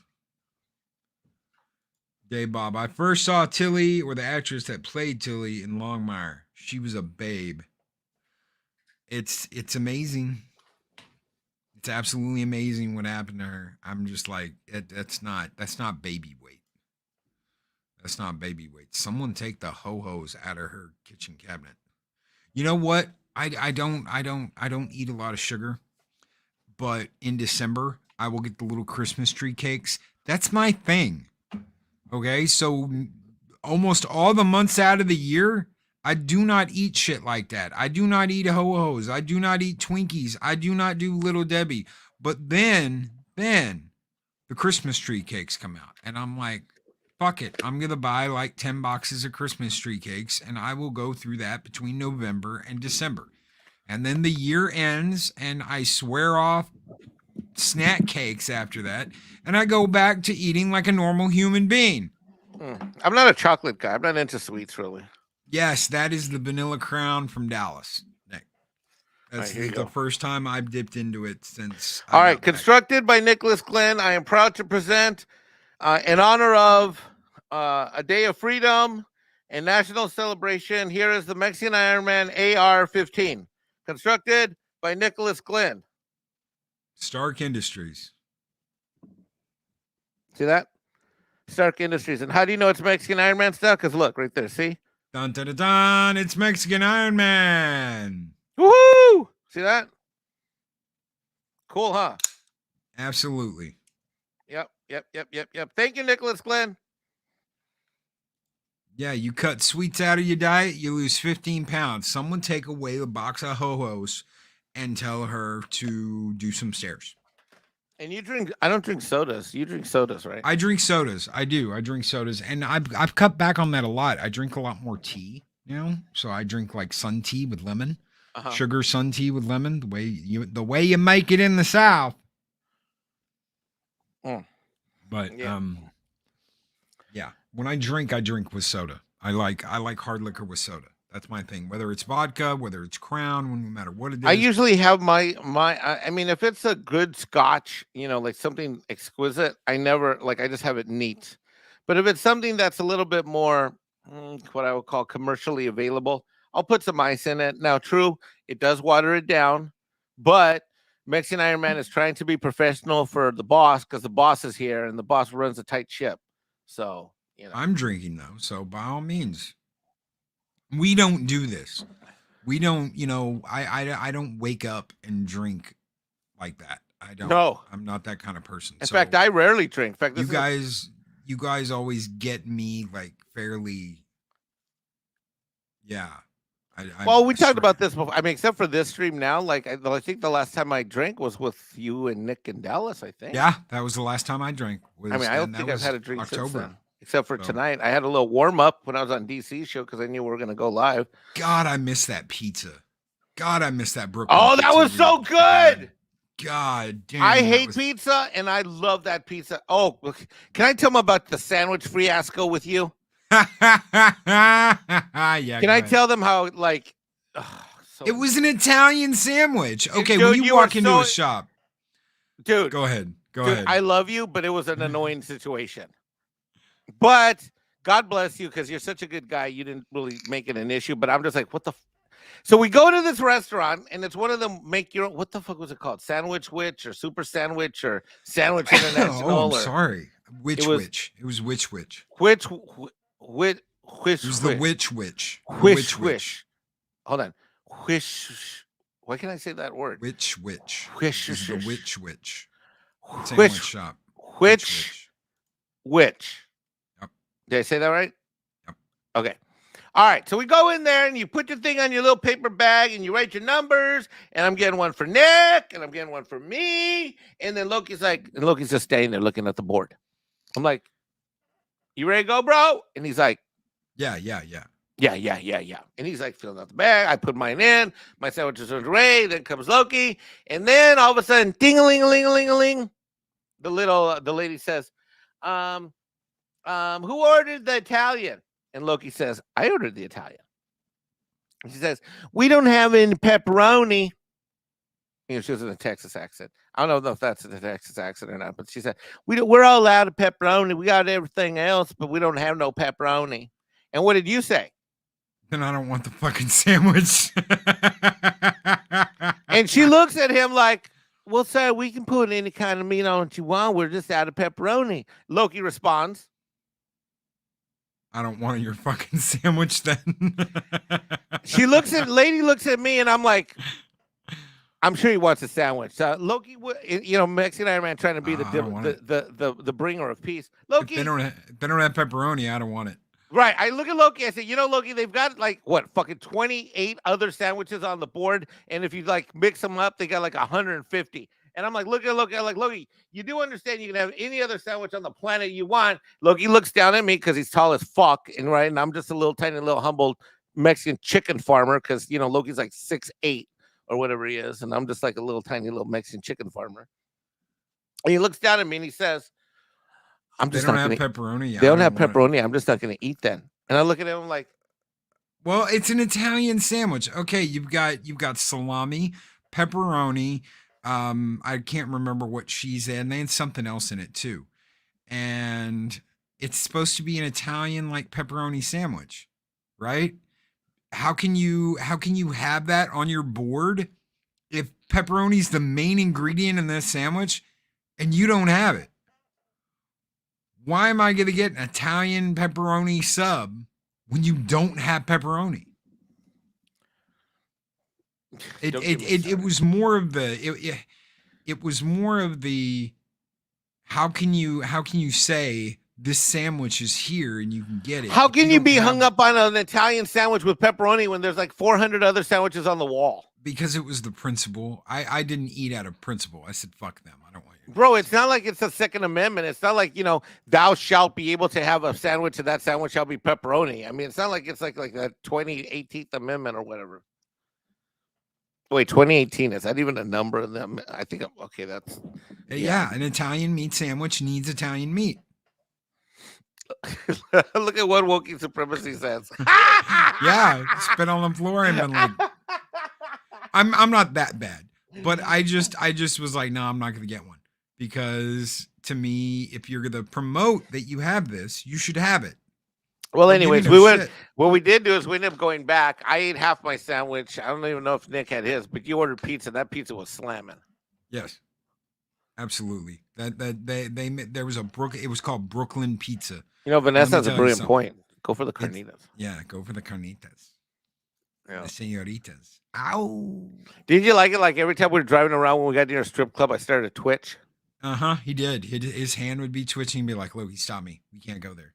Dave Bob. I first saw Tilly, or the actress that played Tilly, in Longmire. She was a babe. It's amazing. It's absolutely amazing what happened to her. I'm just like, that's not baby weight. That's not baby weight. Someone take the ho-hos out of her kitchen cabinet. You know what? I don't eat a lot of sugar, but in December I will get the little Christmas tree cakes. That's my thing. Okay, so almost all the months out of the year, I do not eat shit like that. I do not eat ho-hos. I do not eat Twinkies. I do not do Little Debbie. But then the Christmas tree cakes come out, and I'm like, fuck it. I'm gonna buy like 10 boxes of Christmas tree cakes, and I will go through that between November and December. And then the year ends, and I swear off snack cakes after that, and I go back to eating like a normal human being. I'm not a chocolate guy. I'm not into sweets, really. Yes, that is the Vanilla Crown from Dallas, Nick. That's the first time I've dipped into it since. All right, constructed by Nicholas Glenn. I am proud to present, in honor of a day of freedom and national celebration, here is the Mexican Ironman AR-15, constructed by Nicholas Glenn. Stark Industries. See that? Stark Industries. And how do you know it's Mexican Ironman stuff? Because look, right there, see? Dun, dun, dun, dun. It's Mexican Ironman. Woohoo! See that? Cool, huh? Absolutely. Yep. Thank you, Nicholas Glenn. Yeah, you cut sweets out of your diet, you lose 15 pounds. Someone take away a box of ho-hos and tell her to do some stairs. And you drink, I don't drink sodas. You drink sodas, right? I drink sodas. I do. I drink sodas. And I've cut back on that a lot. I drink a lot more tea now. So I drink like sun tea with lemon. Sugar sun tea with lemon. The way you make it in the South. But yeah. When I drink with soda. I like hard liquor with soda. That's my thing. Whether it's vodka, whether it's Crown, no matter what it is. I usually have I mean, if it's a good scotch, like something exquisite, I just have it neat. But if it's something that's a little bit more, what I would call commercially available, I'll put some ice in it. Now, true, it does water it down, but Mexican Ironman is trying to be professional for the boss, because the boss is here and the boss runs a tight ship. So, I'm drinking though. So by all means. We don't do this. We don't, I don't wake up and drink like that. I don't. No. I'm not that kind of person. In fact, I rarely drink. In fact, you guys always get me like fairly. Yeah. We talked about this before. I mean, except for this stream now, like I think the last time I drank was with you and Nick in Dallas, I think. Yeah, that was the last time I drank. I don't think I've had a drink since then. Except for tonight. I had a little warm-up when I was on DC show because I knew we were going to go live. God, I miss that pizza. God, I miss that Brooklyn pizza. That was so good. God damn. I hate pizza, and I love that pizza. Oh, can I tell them about the sandwich fiasco with you? Yeah. Can I tell them how, like... it was an Italian sandwich. Okay, dude, when you walk into a shop... Dude. Go ahead. Go ahead. I love you, but it was an annoying situation. But God bless you, because you're such a good guy. You didn't really make it an issue. But I'm just like, what the? So we go to this restaurant, and it's one of them make your own. What the fuck was it called? Sandwich Witch or Super Sandwich or Sandwich International? I'm sorry. Witch. It was Witch. Which? It was the Witch. Hold on. Wish. Why can't I say that word? Witch. Wish. The Witch. Sandwich shop. Witch. Yep. Did I say that right? Yep. Okay. All right. So we go in there and you put your thing on your little paper bag and you write your numbers. And I'm getting one for Nick and I'm getting one for me. And then Loki's just standing there looking at the board. I'm like, you ready to go, bro? And he's like, Yeah. Yeah. And he's like filling out the bag. I put mine in. My sandwiches are ready. Then comes Loki, and then all of a sudden, ding-a-ling-a-ling-a-ling-a-ling. The lady says, who ordered the Italian? And Loki says, I ordered the Italian. She says, we don't have any pepperoni. She was in a Texas accent. I don't know if that's a Texas accent or not, but she said, we're all out of pepperoni. We got everything else, but we don't have no pepperoni. And what did you say? Then I don't want the fucking sandwich. And she looks at him like, well, sir, we can put any kind of meat on what you want. We're just out of pepperoni. Loki responds, I don't want your fucking sandwich then. Lady looks at me, and I'm like, I'm sure he wants a sandwich. Loki, Mexican Ironman trying to be the bringer of peace. Loki, if they don't have pepperoni, I don't want it. Right. I look at Loki. I say, Loki, they've got like fucking 28 other sandwiches on the board, and if you like mix them up, they got like 150. And I'm like, look at Loki. I'm like, Loki, you do understand you can have any other sandwich on the planet you want. Loki looks down at me because he's tall as fuck, and I'm just a little tiny, little humble Mexican chicken farmer because Loki's like 6'8" or whatever he is, and I'm just like a little tiny little Mexican chicken farmer. And he looks down at me and he says, They don't have pepperoni. They don't have pepperoni. I'm just not going to eat then. And I look at him like, well, it's an Italian sandwich. Okay, you've got salami, pepperoni. I can't remember what cheese and they had something else in it too. And it's supposed to be an Italian like pepperoni sandwich, right? How can you have that on your board if pepperoni's the main ingredient in this sandwich and you don't have it? Why am I going to get an Italian pepperoni sub when you don't have pepperoni? It was more of the it was more of the how can you say this sandwich is here and you can get it? How can you be hung up on an Italian sandwich with pepperoni when there's like 400 other sandwiches on the wall? Because it was the principle. I didn't eat out of principle. I said, fuck them. I don't want you. Bro, it's not like it's a Second Amendment. It's not like, thou shalt be able to have a sandwich and that sandwich shall be pepperoni. I mean, it's not like it's like the 18th Amendment or whatever. Wait, 2018, is that even a number of them? I think, okay, that's... Yeah, an Italian meat sandwich needs Italian meat. Look at what woke supremacy says. Yeah, spit on the floor and been like... I'm not that bad, but I just was like, no, I'm not going to get one because to me, if you're going to promote that you have this, you should have it. Well, anyways, what we did do is we ended up going back. I ate half my sandwich. I don't even know if Nick had his, but you ordered pizza. That pizza was slamming. Yes, absolutely. There was it was called Brooklyn Pizza. Vanessa has a brilliant point. Go for the carnitas. Go for the carnitas. Yeah. The senoritas. Ow. Did you like it? Like every time we were driving around when we got near a strip club, I started to twitch. He did. His hand would be twitching and be like, Loki, stop me. We can't go there.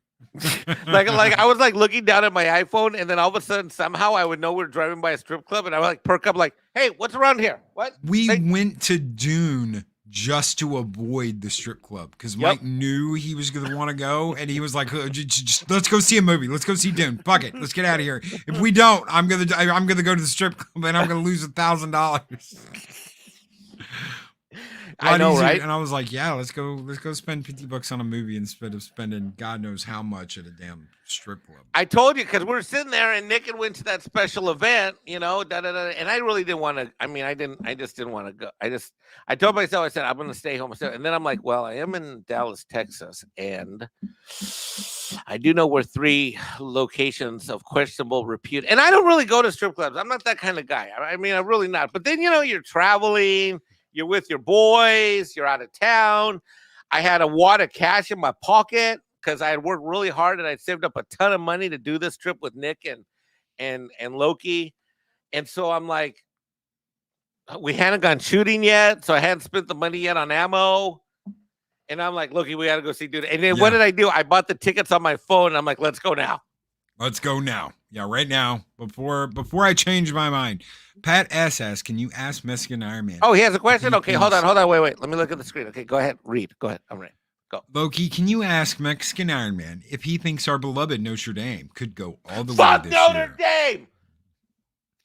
like I was like looking down at my iPhone, and then all of a sudden somehow I would know we're driving by a strip club, and I would like perk up like, hey, what's around here? What? We went to Dune just to avoid the strip club because Mike knew he was going to want to go, and he was like, just, let's go see a movie. Let's go see Dune. Fuck it. Let's get out of here. If we don't, I'm gonna go to the strip club and I'm gonna lose $1,000. I know, right? And I was like, yeah, let's go spend $50 on a movie instead of spending God knows how much at a damn strip club. I told you because we were sitting there and Nick had went to that special event, and I really didn't want to. I mean, I just didn't want to go. I told myself, I said, I'm going to stay home. And then I'm like, well, I am in Dallas, Texas, and I do know where 3 locations of questionable repute. And I don't really go to strip clubs. I'm not that kind of guy. I mean, I'm really not. But then, you're traveling. You're with your boys. You're out of town. I had a wad of cash in my pocket because I had worked really hard and I saved up a ton of money to do this trip with Nick and Loki. And so I'm like, we hadn't gone shooting yet, so I hadn't spent the money yet on ammo. And I'm like, Loki, we got to go see dude. And then what did I do? I bought the tickets on my phone. And I'm like, let's go now. Let's go now. Yeah, right now. Before I change my mind. Pat S asks, can you ask Mexican Ironman? Oh, he has a question? Okay, hold on. Wait. Let me look at the screen. Okay, go ahead. Read. Go ahead. I'm ready. Go. Loki, can you ask Mexican Ironman if he thinks our beloved Notre Dame could go all the way Fuck this Notre year? Dame!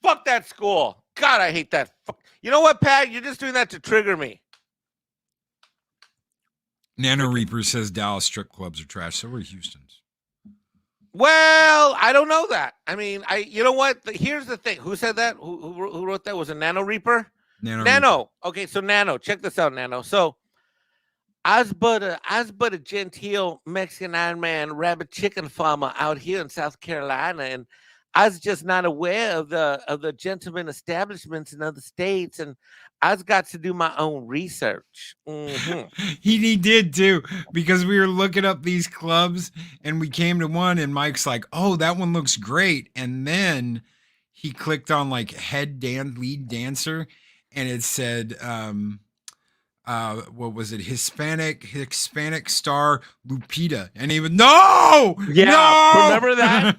Fuck that school. God, I hate that. You know what, Pat? You're just doing that to trigger me. Nano Reaper says Dallas strip clubs are trash. So are Houston's. Well, I don't know that. I mean, you know what? Here's the thing. Who said that? Who wrote that? Was it Nano Reaper? Nano. Reaper. Okay, so Nano. Check this out, Nano. So as but a genteel Mexican Ironman rabbit chicken farmer out here in South Carolina, and I was just not aware of the gentleman establishments in other states, and I've got to do my own research. Mm-hmm. He did too, because we were looking up these clubs and we came to one and Mike's like, oh, that one looks great. And then he clicked on like lead dancer and it said, what was it? Hispanic star Lupita. And he was, no! Remember that?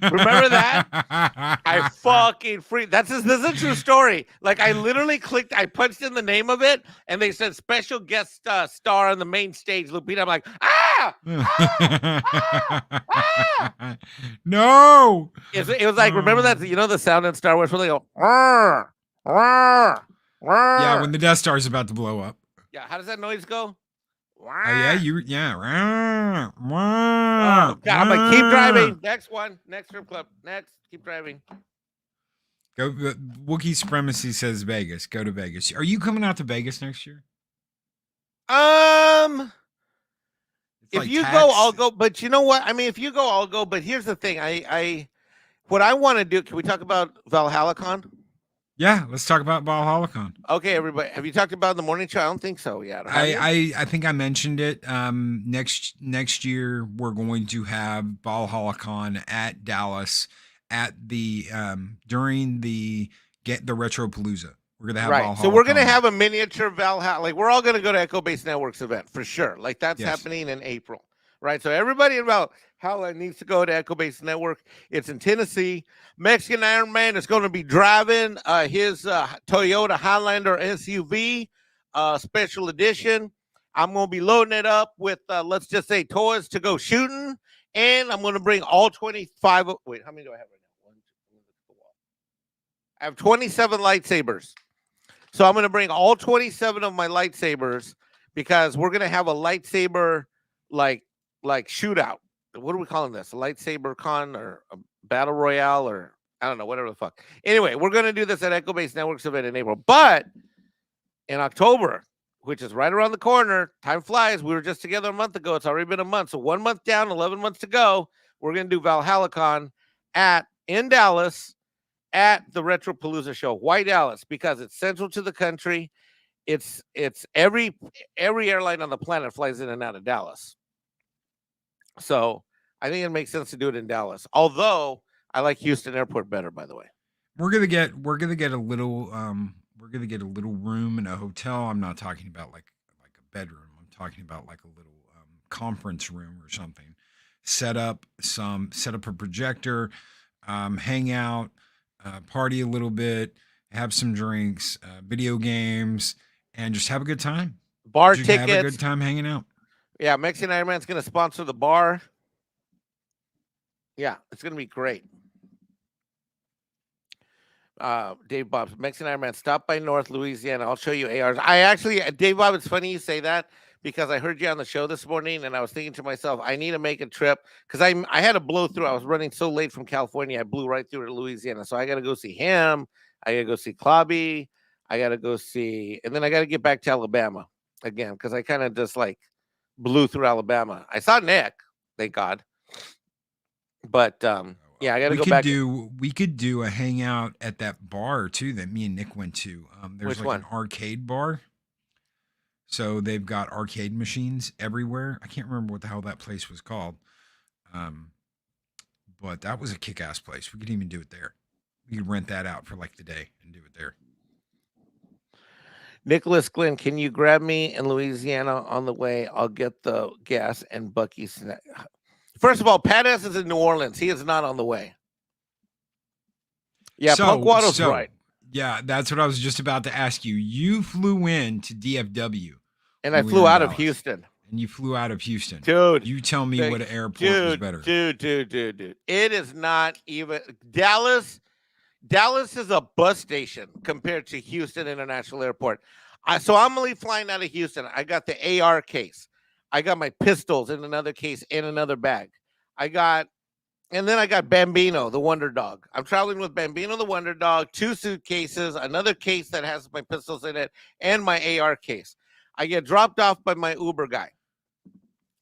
I fucking freaked. This is a true story. Like, I literally clicked, I punched in the name of it, and they said special guest star on the main stage, Lupita. I'm like, no! It was like, remember that, the sound in Star Wars where they go, yeah, when the Death Star is about to blow up. Yeah, how does that noise go? Oh yeah, Oh, God, I'm like, keep driving. Next strip club. Next, keep driving. Go. Wookiee Supremacy says Vegas. Go to Vegas. Are you coming out to Vegas next year? If you go, I'll go. But you know what? I mean, if you go, I'll go. But here's the thing. What I want to do. Can we talk about ValhallaCon? Yeah, let's talk about ValhallaCon. Okay, everybody. Have you talked about the morning show? I don't think so yet. I think I mentioned it. Next year we're going to have ValhallaCon at Dallas at the during the Retropalooza. We're gonna have Valhalla. So we're gonna have a miniature Valhalla. Like, we're all gonna go to Echo Base Networks event for sure. Like, that's happening in April, right? So everybody in Valhalla needs to go to Echo Base Network. It's in Tennessee. Mexican Ironman is going to be driving his Toyota Highlander SUV special edition. I'm going to be loading it up with let's just say toys to go shooting, and I'm going to bring all 25. Wait, how many do I have right now? I have 27 lightsabers. So I'm going to bring all 27 of my lightsabers because we're going to have a lightsaber like shootout. What are we calling this? A lightsaber con or a battle royale or I don't know, whatever the fuck. Anyway, we're going to do this at Echo Base Networks event in April. But in October, which is right around the corner, time flies. We were just together a month ago. It's already been a month. So 1 month down, 11 months to go. We're going to do ValhallaCon in Dallas at the Retropalooza show. Why Dallas? Because it's central to the country. It's every airline on the planet flies in and out of Dallas. So I think it makes sense to do it in Dallas. Although I like Houston Airport better, by the way. We're gonna get a little room in a hotel. I'm not talking about like a bedroom. I'm talking about like a little conference room or something. Set up a projector, hang out, party a little bit, have some drinks, video games, and just have a good time. Bar tickets. Have a good time hanging out. Yeah, Mexican Ironman's going to sponsor the bar. Yeah, it's going to be great. Dave Bob's Mexican Ironman, stop by North Louisiana. I'll show you ARs. Dave Bob, it's funny you say that because I heard you on the show this morning and I was thinking to myself, I need to make a trip because I had to blow through. I was running so late from California. I blew right through to Louisiana. So I got to go see him. I got to go see Clobby. I got to go see, and then I got to get back to Alabama again because I kind of just like blew through Alabama. I saw Nick, thank God. But yeah, I got to go back. We could do a hangout at that bar too that me and Nick went to. There's Which one? An arcade bar. So they've got arcade machines everywhere. I can't remember what the hell that place was called. But that was a kick-ass place. We could even do it there. We could rent that out for like the day and do it there. Nicholas Glenn, can you grab me in Louisiana on the way? I'll get the gas and Bucky's snack. First of all, Pat S is in New Orleans. He is not on the way. Yeah, Punkwato's right. Yeah, that's what I was just about to ask you. You flew in to DFW. And I flew out of Houston. and you flew out of Houston. Dude. You tell me what airport was better. Dude. It is not even Dallas. Dallas is a bus station compared to Houston International Airport. So I'm only flying out of Houston. I got the AR case. I got my pistols in another case in another bag. And then I got Bambino, the Wonder Dog. I'm traveling with Bambino, the Wonder Dog, 2 suitcases, another case that has my pistols in it, and my AR case. I get dropped off by my Uber guy.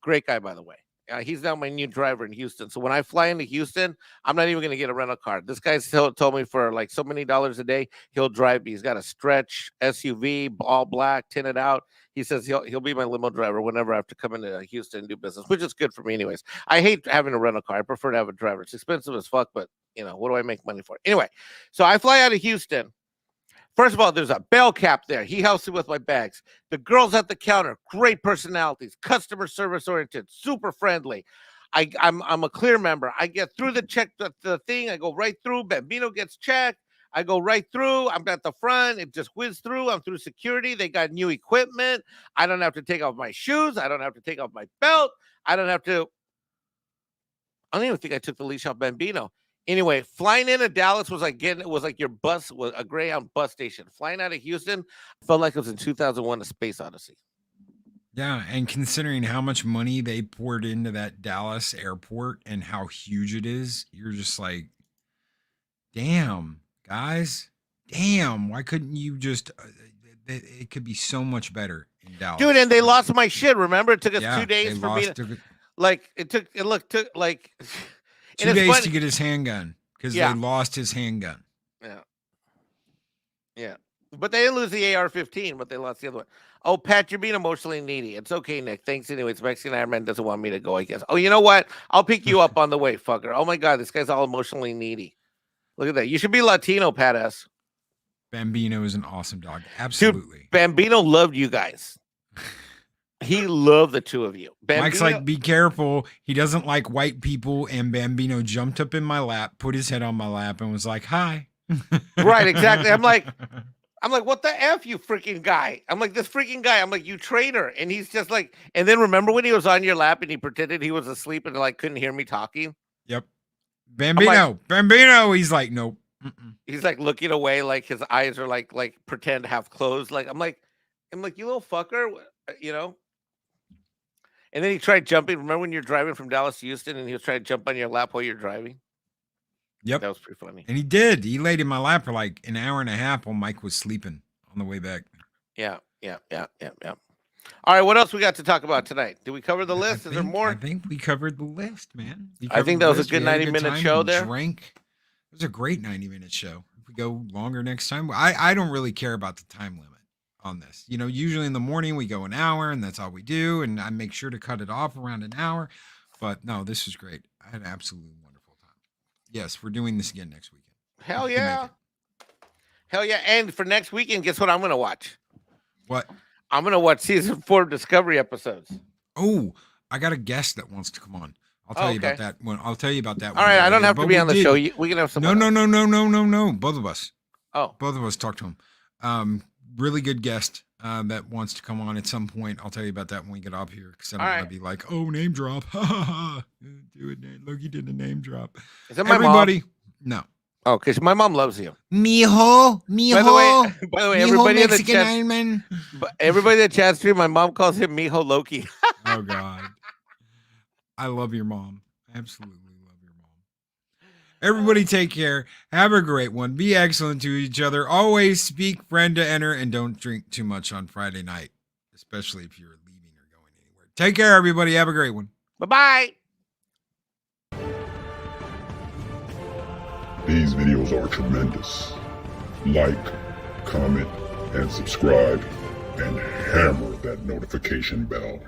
Great guy, by the way. He's now my new driver in Houston. So when I fly into Houston, I'm not even going to get a rental car. This guy told me for like so many dollars a day, he'll drive me. He's got a stretch SUV, all black, tinted out. He says he'll be my limo driver whenever I have to come into Houston and do business, which is good for me anyways. I hate having a rental car. I prefer to have a driver. It's expensive as fuck, but what do I make money for? Anyway, so I fly out of Houston. First of all, there's a bell cap there. He helps me with my bags. The girls at the counter, great personalities, customer service oriented, super friendly. I'm a clear member. I get through the thing. I go right through. Bambino gets checked. I go right through. I'm at the front. It just whizzed through. I'm through security. They got new equipment. I don't have to take off my shoes. I don't have to take off my belt. I don't even think I took the leash off Bambino. Anyway, flying into Dallas was like your bus was a Greyhound bus station. Flying out of Houston felt like it was in 2001: A Space Odyssey. Yeah, and considering how much money they poured into that Dallas airport and how huge it is, you're just like, damn, guys, damn, why couldn't you just? It could be so much better in Dallas, dude. And they lost my shit. Remember, it took us 2 days for me to. It took 2 days to get his handgun because they lost his handgun. Yeah. But they didn't lose the AR-15, but they lost the other one. Oh, Pat, you're being emotionally needy. It's okay, Nick. Thanks anyways. Mexican Ironman doesn't want me to go, I guess. Oh, you know what? I'll pick you up on the way, fucker. Oh, my God. This guy's all emotionally needy. Look at that. You should be Latino, Pat S. Bambino is an awesome dog. Absolutely. Dude, Bambino loved you guys. He loved the two of you. Bambino, Mike's like, be careful. He doesn't like white people. And Bambino jumped up in my lap, put his head on my lap, and was like, hi. Right, exactly. I'm like, what the F, you freaking guy? I'm like, this freaking guy. I'm like, you trainer. And he's just like, and then remember when he was on your lap and he pretended he was asleep and like couldn't hear me talking? Yep. Bambino. He's like, nope. Mm-mm. He's like looking away, like his eyes are like pretend half closed. Like, I'm like, you little fucker, And then he tried jumping. Remember when you're driving from Dallas to Houston and he was trying to jump on your lap while you're driving? Yep. That was pretty funny. And he did. He laid in my lap for like an hour and a half while Mike was sleeping on the way back. Yeah. All right, what else we got to talk about tonight? Did we cover the list? Is there more? I think we covered the list, man. I think that was a good 90-minute show there. Drank. It was a great 90-minute show. If we go longer next time, I don't really care about the time limit on this. Usually in the morning we go an hour and that's all we do. And I make sure to cut it off around an hour. But no, this was great. I had an absolutely wonderful time. Yes, we're doing this again next weekend. Hell yeah. Hell yeah. And for next weekend, guess what I'm going to watch? What? I'm going to watch season 4 Discovery episodes. Oh, I got a guest that wants to come on. I'll tell you about that when I'll tell you about that. All right, I don't have to be on the show. We can have some. No. Both of us. Oh. Both of us talked to him. Really good guest that wants to come on at some point. I'll tell you about that when we get off here because I don't want to be like, oh, name drop. Do it. Loki did a name drop. Is that my mom? No. Oh, because my mom loves you. Mijo. By the way, everybody in the Mexican Ironman. Everybody that chats stream, my mom calls him Mijo Loki. Oh God. I love your mom. Absolutely love your mom. Everybody take care. Have a great one. Be excellent to each other. Always speak friend to enter and don't drink too much on Friday night, especially if you're leaving or going anywhere. Take care, everybody. Have a great one. Bye-bye. These videos are tremendous. Like, comment, and subscribe, and hammer that notification bell.